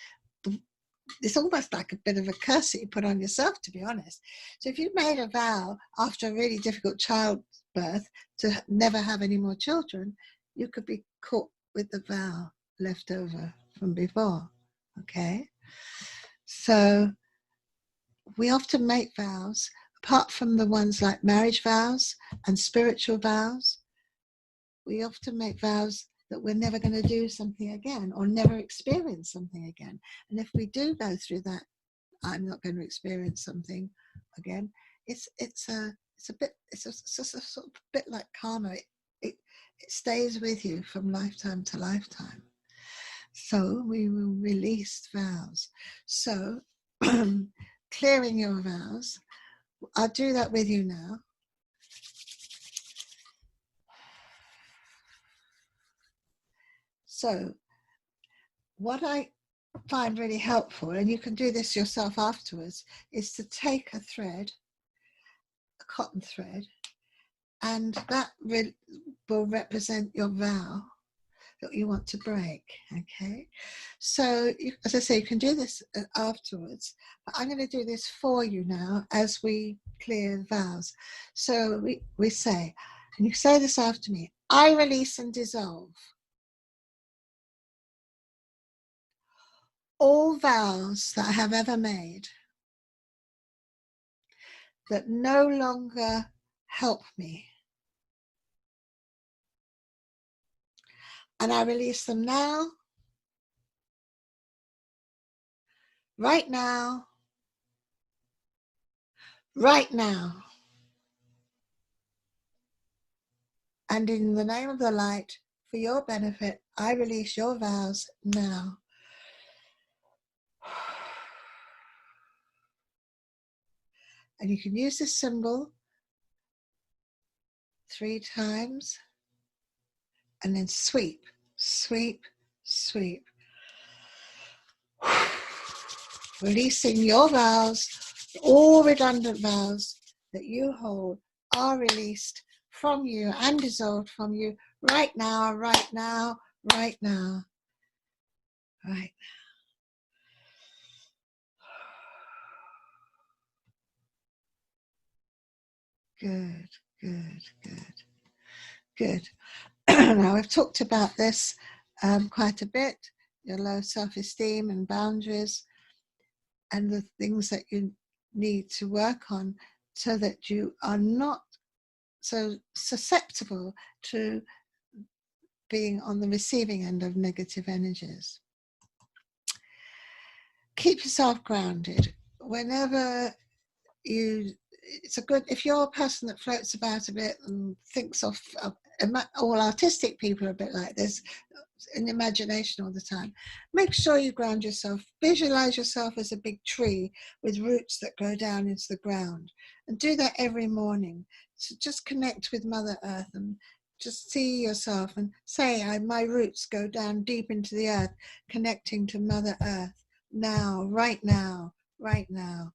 it's almost like a bit of a curse that you put on yourself, to be honest. So if you've made a vow after a really difficult childbirth to never have any more children, you could be caught with the vow left over from before, okay? So we often make vows, apart from the ones like marriage vows and spiritual vows, we often make vows that we're never going to do something again or never experience something again. And if we do go through that, I'm not going to experience something again, it's a sort of bit like karma. It stays with you from lifetime to lifetime. So we will release vows. So clearing your vows, I'll do that with you now. So what I find really helpful, and you can do this yourself afterwards, is to take a thread, a cotton thread, and that will represent your vow that you want to break, okay? So, as I say, you can do this afterwards, but I'm going to do this for you now as we clear vows. So we say, and you say this after me, I release and dissolve all vows that I have ever made that no longer help me. And I release them now, right now, right now. And in the name of the light, for your benefit, I release your vows now. And you can use this symbol 3 times and then sweep, sweep, sweep. Releasing your vows, all redundant vows that you hold are released from you and dissolved from you right now, right now, right now, right now. Good, good, good, good. Now, we've talked about this quite a bit, your low self-esteem and boundaries and the things that you need to work on so that you are not so susceptible to being on the receiving end of negative energies. Keep yourself grounded. Whenever it's a good, if you're a person that floats about a bit and thinks of all artistic people are a bit like this, in imagination all the time, make sure you ground yourself. Visualize yourself as a big tree with roots that go down into the ground, and do that every morning. So just connect with Mother Earth and just see yourself and say, my roots go down deep into the earth, connecting to Mother Earth now, right now, right now.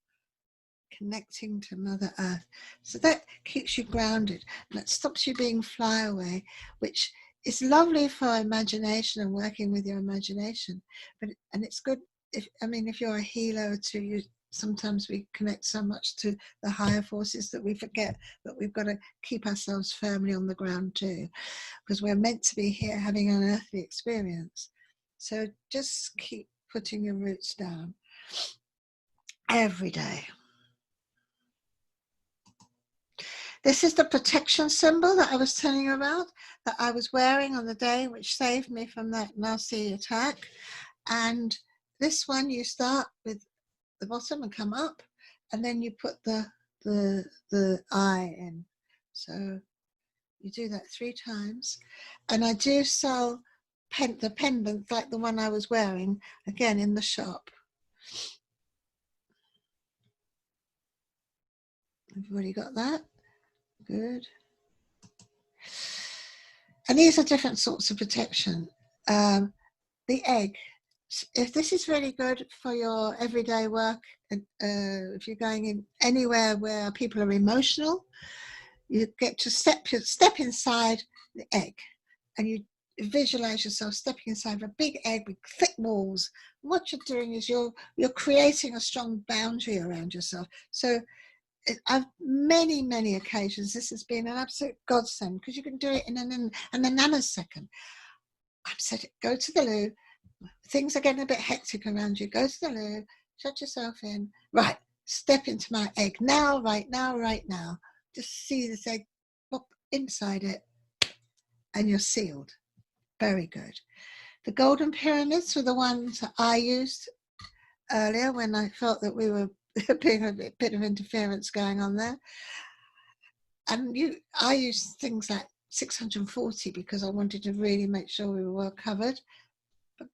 Connecting to Mother Earth. So that keeps you grounded, and that stops you being flyaway, which is lovely for imagination and working with your imagination. And it's good if you're a healer too, sometimes we connect so much to the higher forces that we forget that we've got to keep ourselves firmly on the ground too, because we're meant to be here having an earthly experience. So just keep putting your roots down every day. This is the protection symbol that I was telling you about, that I was wearing on the day which saved me from that nasty attack. And this one, you start with the bottom and come up, and then you put the eye in. So you do that 3 times. And I do sell the pendant like the one I was wearing, again in the shop. Everybody got that? Good. And these are different sorts of protection. The egg. If this is really good for your everyday work, if you're going in anywhere where people are emotional, you get to step inside the egg, and you visualize yourself stepping inside a big egg with thick walls. What you're doing is you're creating a strong boundary around yourself. So I've many occasions this has been an absolute godsend, because you can do it in a nanosecond. I've said, go to the loo, things are getting a bit hectic around you, go to the loo, shut yourself in, right, step into my egg now, right now, right now. Just see this egg pop inside it, and you're sealed. Very good. The golden pyramids were the ones that I used earlier when I felt that we were being a bit of interference going on there. And I used things like 640 because I wanted to really make sure we were well covered. But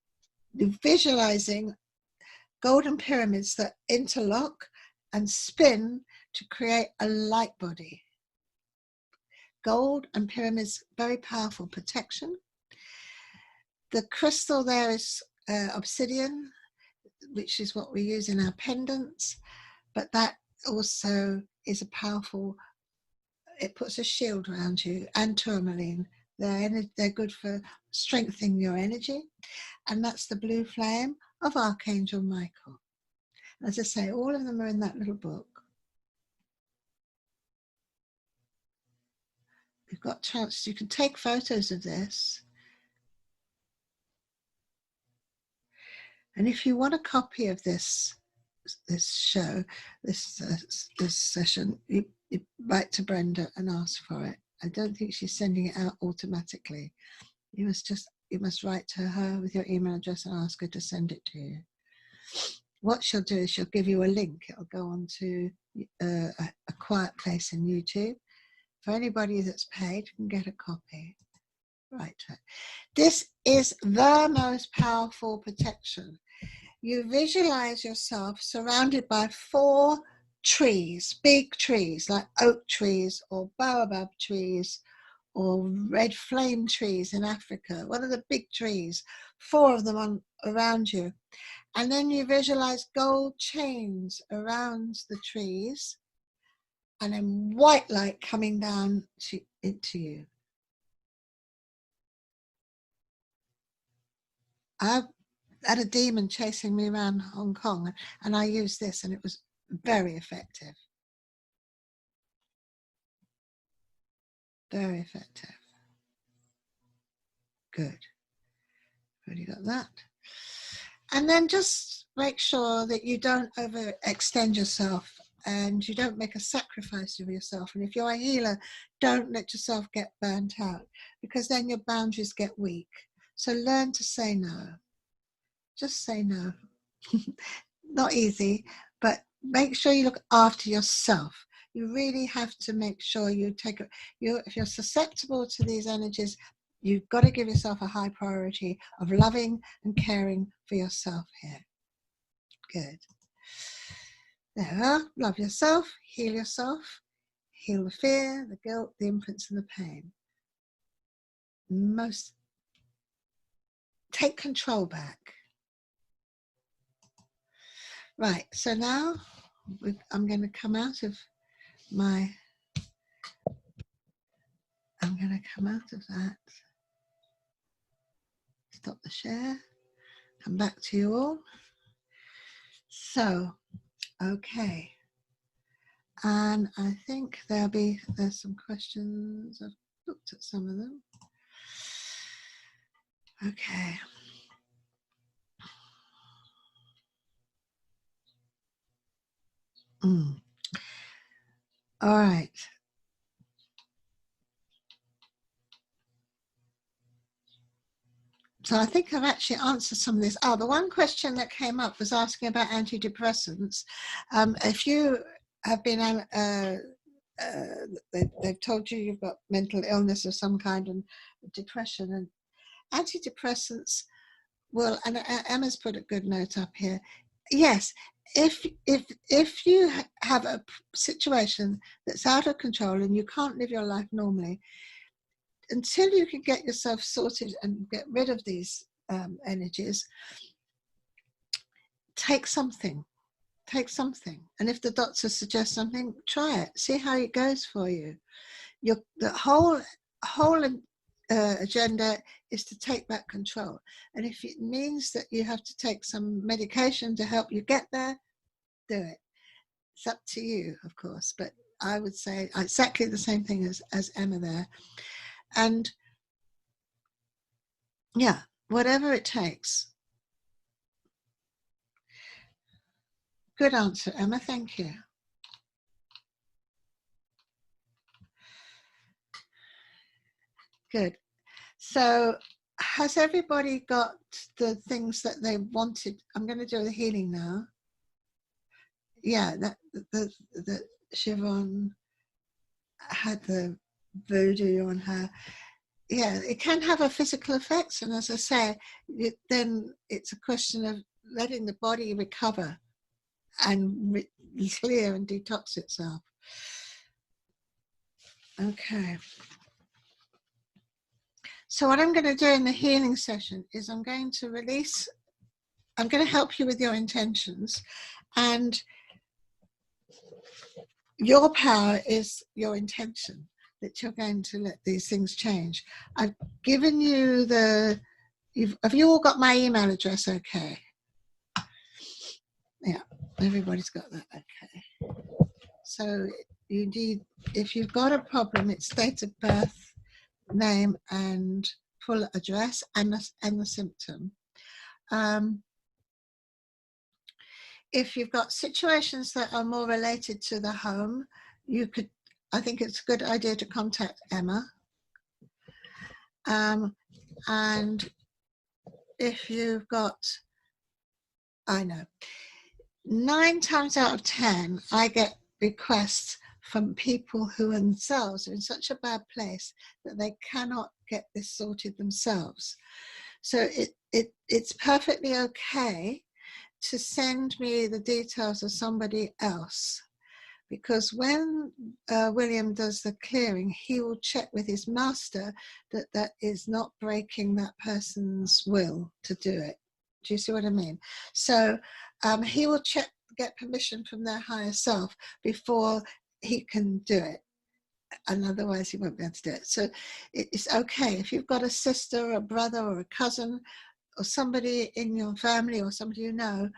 visualizing golden pyramids that interlock and spin to create a light body. Gold and pyramids, very powerful protection. The crystal there is obsidian, which is what we use in our pendants, but that also is a powerful, it puts a shield around you, and tourmaline. They're good for strengthening your energy. And that's the blue flame of Archangel Michael. As I say, all of them are in that little book. You've got a chance, you can take photos of this. And if you want a copy of this show, this session, you write to Brenda and ask for it. I don't think she's sending it out automatically. You must write to her with your email address and ask her to send it to you. What she'll do is she'll give you a link. It'll go on to a quiet place in YouTube. For anybody that's paid, you can get a copy. Right. This is the most powerful protection. You visualize yourself surrounded by 4 trees, big trees like oak trees or baobab trees or red flame trees in Africa. One of the big trees, 4 of them around you. And then you visualize gold chains around the trees and then white light coming down into you. I had a demon chasing me around Hong Kong and I used this and it was very effective. Very effective. Good. Already got that. And then just make sure that you don't overextend yourself and you don't make a sacrifice of yourself. And if you're a healer, don't let yourself get burnt out because then your boundaries get weak. So learn to say no. Just say no. Not easy, but make sure you look after yourself. You really have to make sure you take it. If you're susceptible to these energies, you've got to give yourself a high priority of loving and caring for yourself here. Good. There we are. Love yourself, heal the fear, the guilt, the imprints, and the pain. Take control back. Right, so now I'm going to come out of that. Stop the share. Come back to you all. So, okay. And I think there's some questions. I've looked at some of them. Okay. All right. So I think I've actually answered some of this. The one question that came up was asking about antidepressants. If you have been, they've told you you've got mental illness of some kind and depression, and antidepressants will, and Emma's put a good note up here. Yes, if you have a situation that's out of control and you can't live your life normally, until you can get yourself sorted and get rid of these energies, take something. And if the doctor suggests something, try it. See how it goes for you. The whole agenda is to take back control. And if it means that you have to take some medication to help you get there, do it. It's up to you, of course. But I would say exactly the same thing as Emma there. And yeah, whatever it takes. Good answer, Emma. Thank you. Good. So has everybody got the things that they wanted? I'm going to do the healing now. Yeah, the Siobhan had the voodoo on her. Yeah, it can have a physical effect. And as I say, then it's a question of letting the body recover and clear and detox itself. Okay. So what I'm going to do in the healing session is I'm going to help you with your intentions, and your power is your intention that you're going to let these things change. I've given you have you all got my email address? Okay. Yeah, everybody's got that. Okay. So if you've got a problem, it's date of birth, name and full address and the symptom. if you've got situations that are more related to the home, you could, I think it's a good idea to contact Emma. And if you've got, I know, 9 times out of 10, I get requests from people who themselves are in such a bad place that they cannot get this sorted themselves. So it's perfectly okay to send me the details of somebody else, because when William does the clearing, he will check with his master that that is not breaking that person's will to do it. Do you see what I mean? So he will get permission from their higher self before he can do it, and otherwise he won't be able to do it. So it's okay if you've got a sister or a brother or a cousin or somebody in your family or somebody you know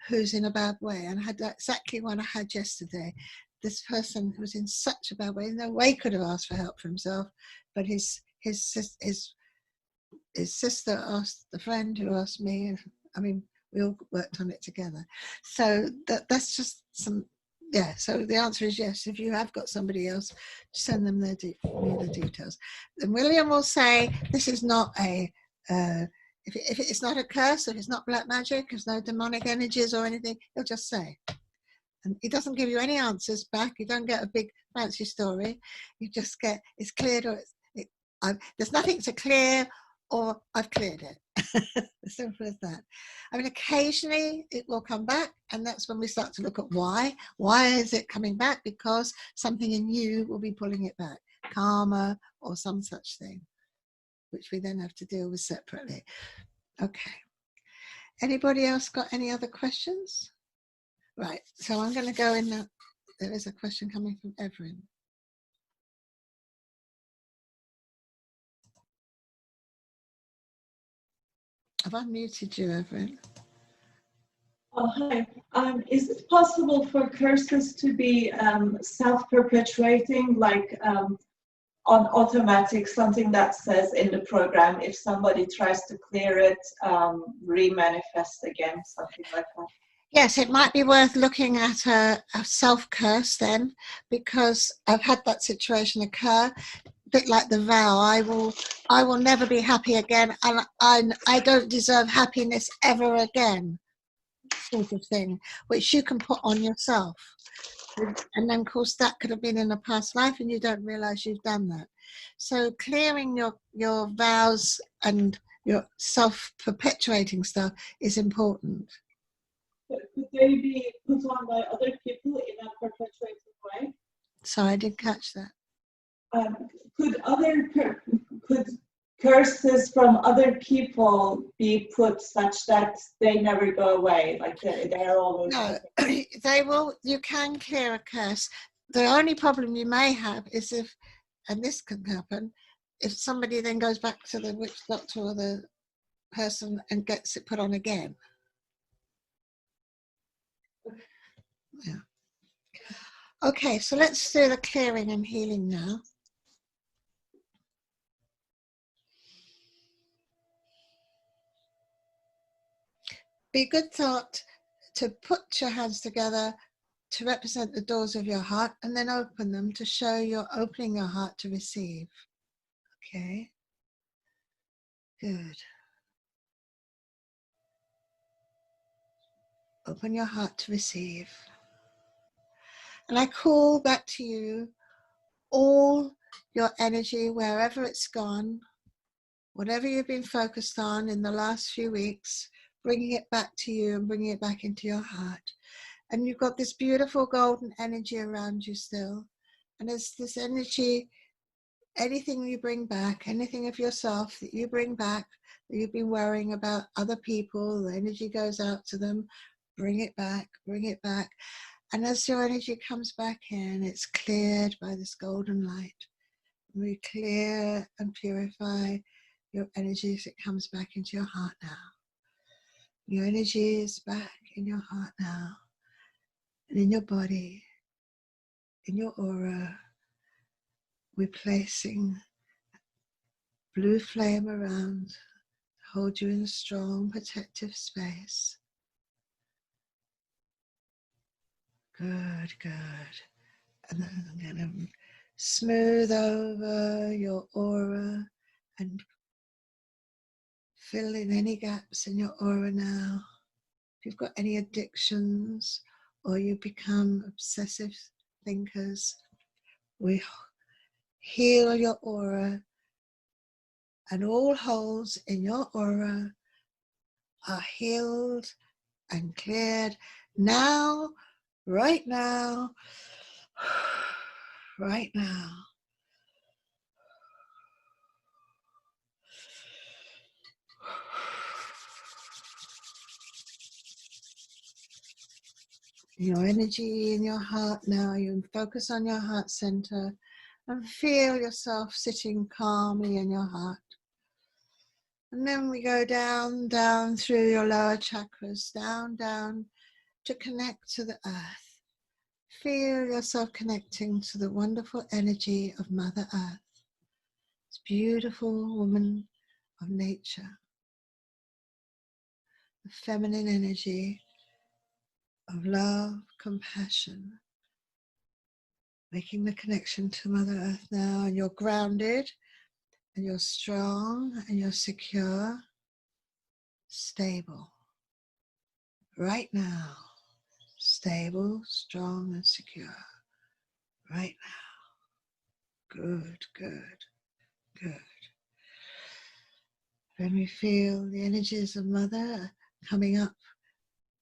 who's in a bad way. And I had exactly one I had yesterday. This person was in such a bad way, no way could have asked for help for himself, but his sister asked the friend who asked me. I mean, we all worked on it together. So that's just some, yeah. So the answer is yes. If you have got somebody else, send them the details. And William will say, this is not a, if it's not a curse, if it's not black magic, if there's no demonic energies or anything, he'll just say. And he doesn't give you any answers back. You don't get a big fancy story. You just get, it's cleared or there's nothing to clear, or I've cleared it. As simple as that. I mean, occasionally it will come back, and that's when we start to look at why. Why is it coming back? Because something in you will be pulling it back. Karma or some such thing, which we then have to deal with separately. Okay. Anybody else got any other questions? Right, so I'm going to go in now. There is a question coming from Evelyn. Have I muted you, Evelyn? Oh, hi. Is it possible for curses to be self-perpetuating, like on automatic, something that says in the program, if somebody tries to clear it, re-manifest again, something like that? Yes, it might be worth looking at a self-curse then, because I've had that situation occur. A bit like the vow, I will never be happy again, and I don't deserve happiness ever again, sort of thing, which you can put on yourself. And then, of course, that could have been in a past life, and you don't realize you've done that. So clearing your vows and your self-perpetuating stuff is important. But could they be put on by other people in a perpetuated way? Sorry, I didn't catch that. Could curses from other people be put such that they never go away, like they're always... No, they will. You can clear a curse. The only problem you may have is if, and this can happen, if somebody then goes back to the witch doctor or the person and gets it put on again. Yeah. Okay, so let's do the clearing and healing now. Be a good thought to put your hands together to represent the doors of your heart, and then open them to show you're opening your heart to receive. Okay, good. Open your heart to receive. And I call back to you all your energy, wherever it's gone, whatever you've been focused on in the last few weeks, bringing it back to you and bringing it back into your heart. And you've got this beautiful golden energy around you still. And as this energy, anything you bring back, anything of yourself that you bring back, that you've been worrying about other people, the energy goes out to them, bring it back, bring it back. And as your energy comes back in, it's cleared by this golden light. We clear and purify your energy as it comes back into your heart now. Your energy is back in your heart now, and in your body, in your aura. We're placing blue flame around to hold you in a strong protective space. Good, good. And then I'm going to smooth over your aura and fill in any gaps in your aura now. If you've got any addictions or you become obsessive thinkers, we heal your aura, and all holes in your aura are healed and cleared now, right now, right now. Your energy in your heart now, you focus on your heart center and feel yourself sitting calmly in your heart. And then we go down, down through your lower chakras, down, down to connect to the earth. Feel yourself connecting to the wonderful energy of Mother Earth, this beautiful woman of nature, the feminine energy of love, compassion, making the connection to Mother Earth now, and you're grounded, and you're strong, and you're secure, stable. Right now, stable, strong, and secure. Right now. Good, good, good. When we feel the energies of Mother coming up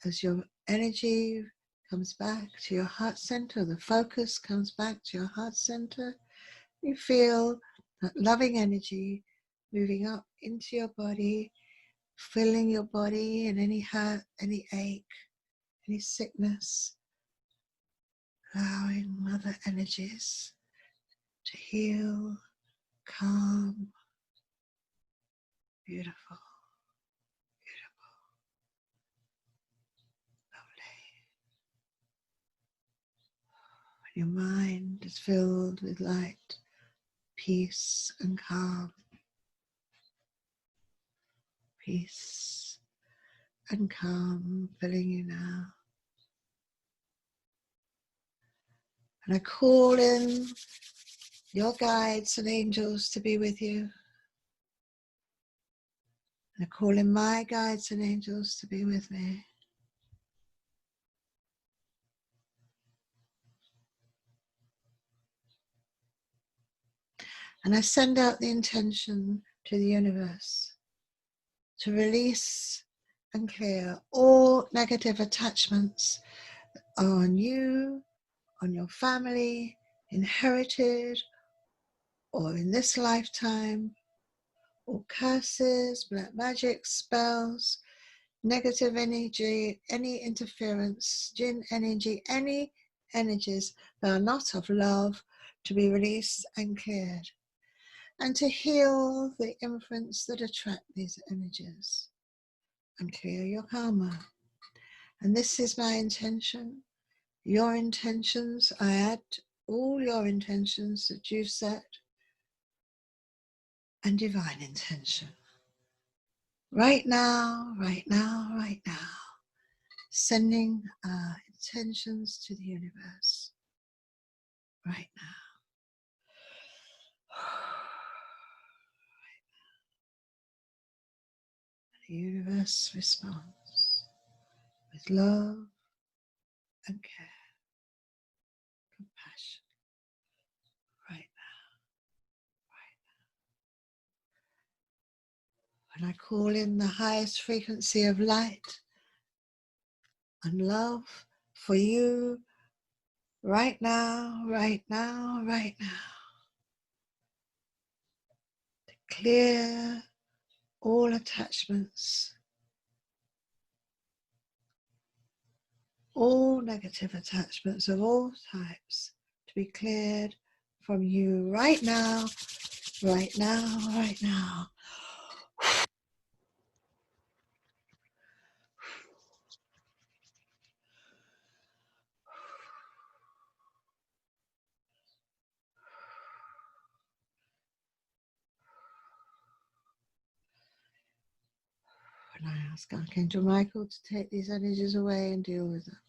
as your energy comes back to your heart center, the focus comes back to your heart center, you feel that loving energy moving up into your body, filling your body, and any hurt, any ache, any sickness, allowing Mother energies to heal, calm, beautiful, beautiful, lovely. Your mind is filled with light, peace and calm. Peace and calm filling you now. And I call in your guides and angels to be with you. And I call in my guides and angels to be with me. And I send out the intention to the universe to release and clear all negative attachments on you, on your family, inherited or in this lifetime, all curses, black magic, spells, negative energy, any interference, jinn energy, any energies that are not of love to be released and cleared, and to heal the imprints that attract these energies and clear your karma. And this is my intention. Your intentions, I add all your intentions that you've set, and divine intention. Right now, right now, right now, sending our intentions to the universe. Right now. The universe responds with love and care, compassion. Right now, right now. And I call in the highest frequency of light and love for you right now, right now, right now. To clear all attachments, all negative attachments of all types to be cleared from you right now, right now, right now. And I ask Archangel Michael to take these energies away and deal with them.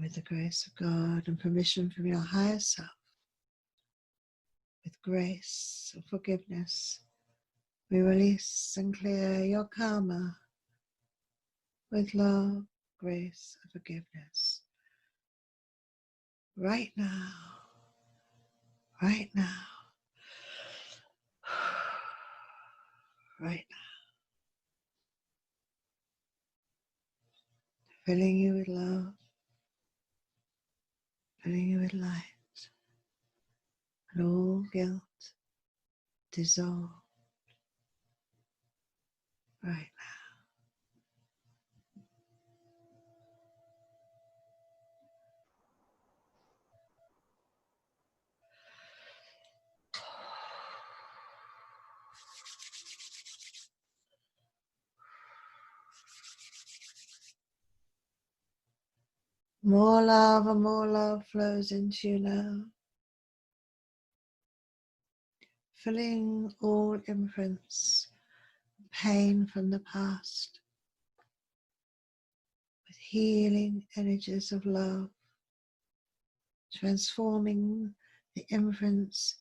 With the grace of God and permission from your higher self, with grace and forgiveness, we release and clear your karma with love, grace, and forgiveness. Right now, right now, right now. Filling you with love, filling you with light, and all guilt dissolve right now. More love and more love flows into you now, filling all imprints, pain from the past, with healing energies of love, transforming the imprints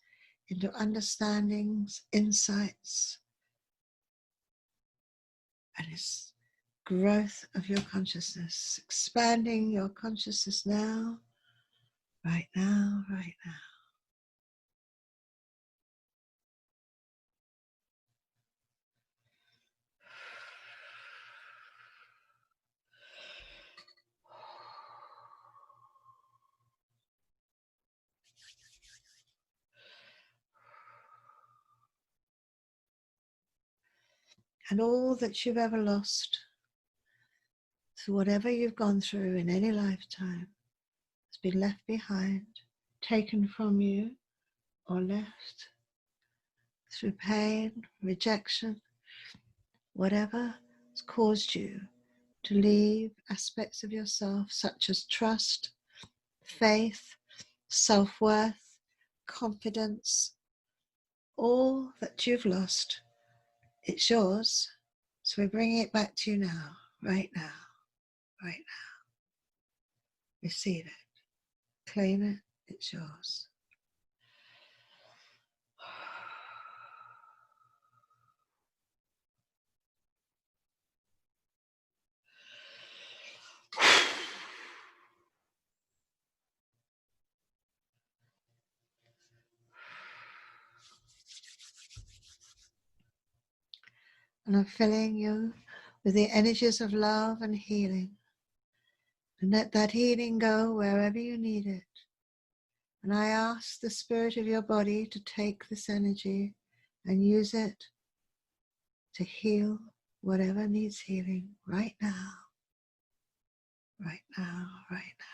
into understandings, insights, and its growth of your consciousness, expanding your consciousness now, right now, right now. And all that you've ever lost, through whatever you've gone through in any lifetime, has been left behind, taken from you, or left through pain, rejection, whatever has caused you to leave aspects of yourself such as trust, faith, self-worth, confidence, all that you've lost, it's yours. So we're bringing it back to you now, right now, right now. Receive it, claim it, it's yours. And I'm filling you with the energies of love and healing. And let that healing go wherever you need it. And I ask the spirit of your body to take this energy and use it to heal whatever needs healing right now, right now, right now.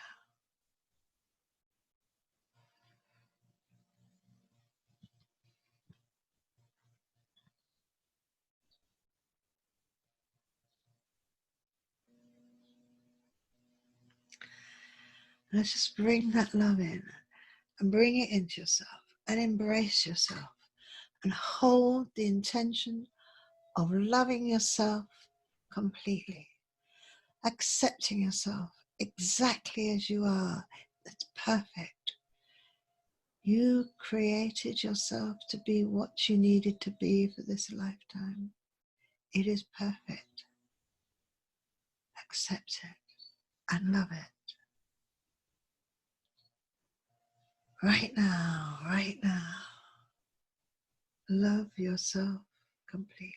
Let's just bring that love in and bring it into yourself and embrace yourself and hold the intention of loving yourself completely, accepting yourself exactly as you are. That's perfect. You created yourself to be what you needed to be for this lifetime. It is perfect. Accept it and love it. Right now, right now. Love yourself completely.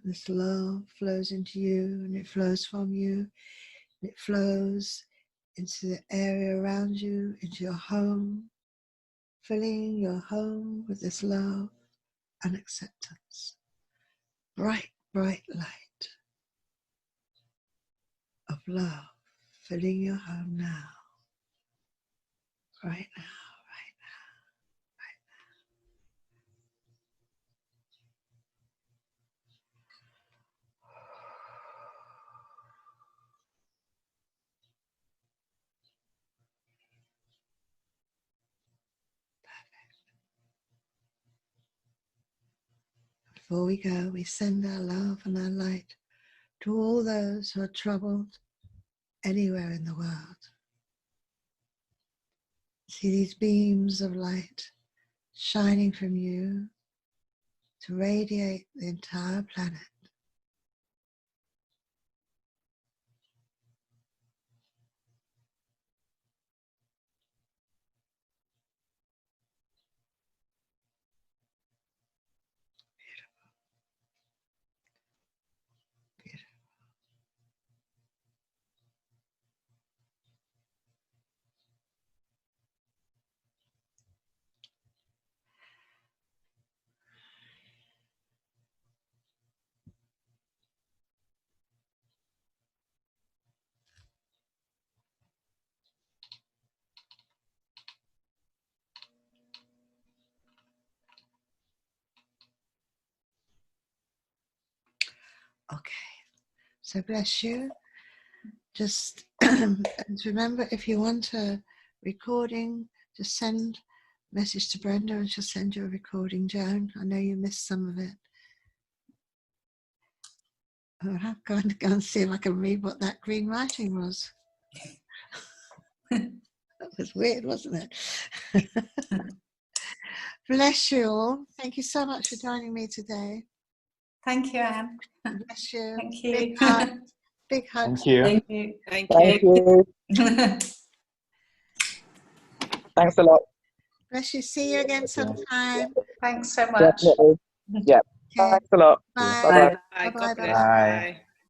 This love flows into you and it flows from you. And it flows into the area around you, into your home, filling your home with this love and acceptance. Bright, bright light of love filling your home now, right now, right now, right Before we go, we send our love and our light to all those who are troubled anywhere in the world. See these beams of light shining from you to radiate the entire planet. Okay, so bless you. Just and remember, if you want a recording, just send a message to Brenda and she'll send you a recording, Joan. I know you missed some of it. I'm going to go and see if I can read what that green writing was. That was weird, wasn't it? Bless you all. Thank you so much for joining me today. Thank you, Anne. Bless you. Thank you. Big hug. Big hugs. Thank you. Thank you. Thank Thank you. you. Thanks a lot. Bless you. See you again sometime. Thanks so much. Definitely. Yeah. Okay. Thanks a lot. Bye. Bye-bye. Bye. Bye-bye. God bless. Bye. Bye.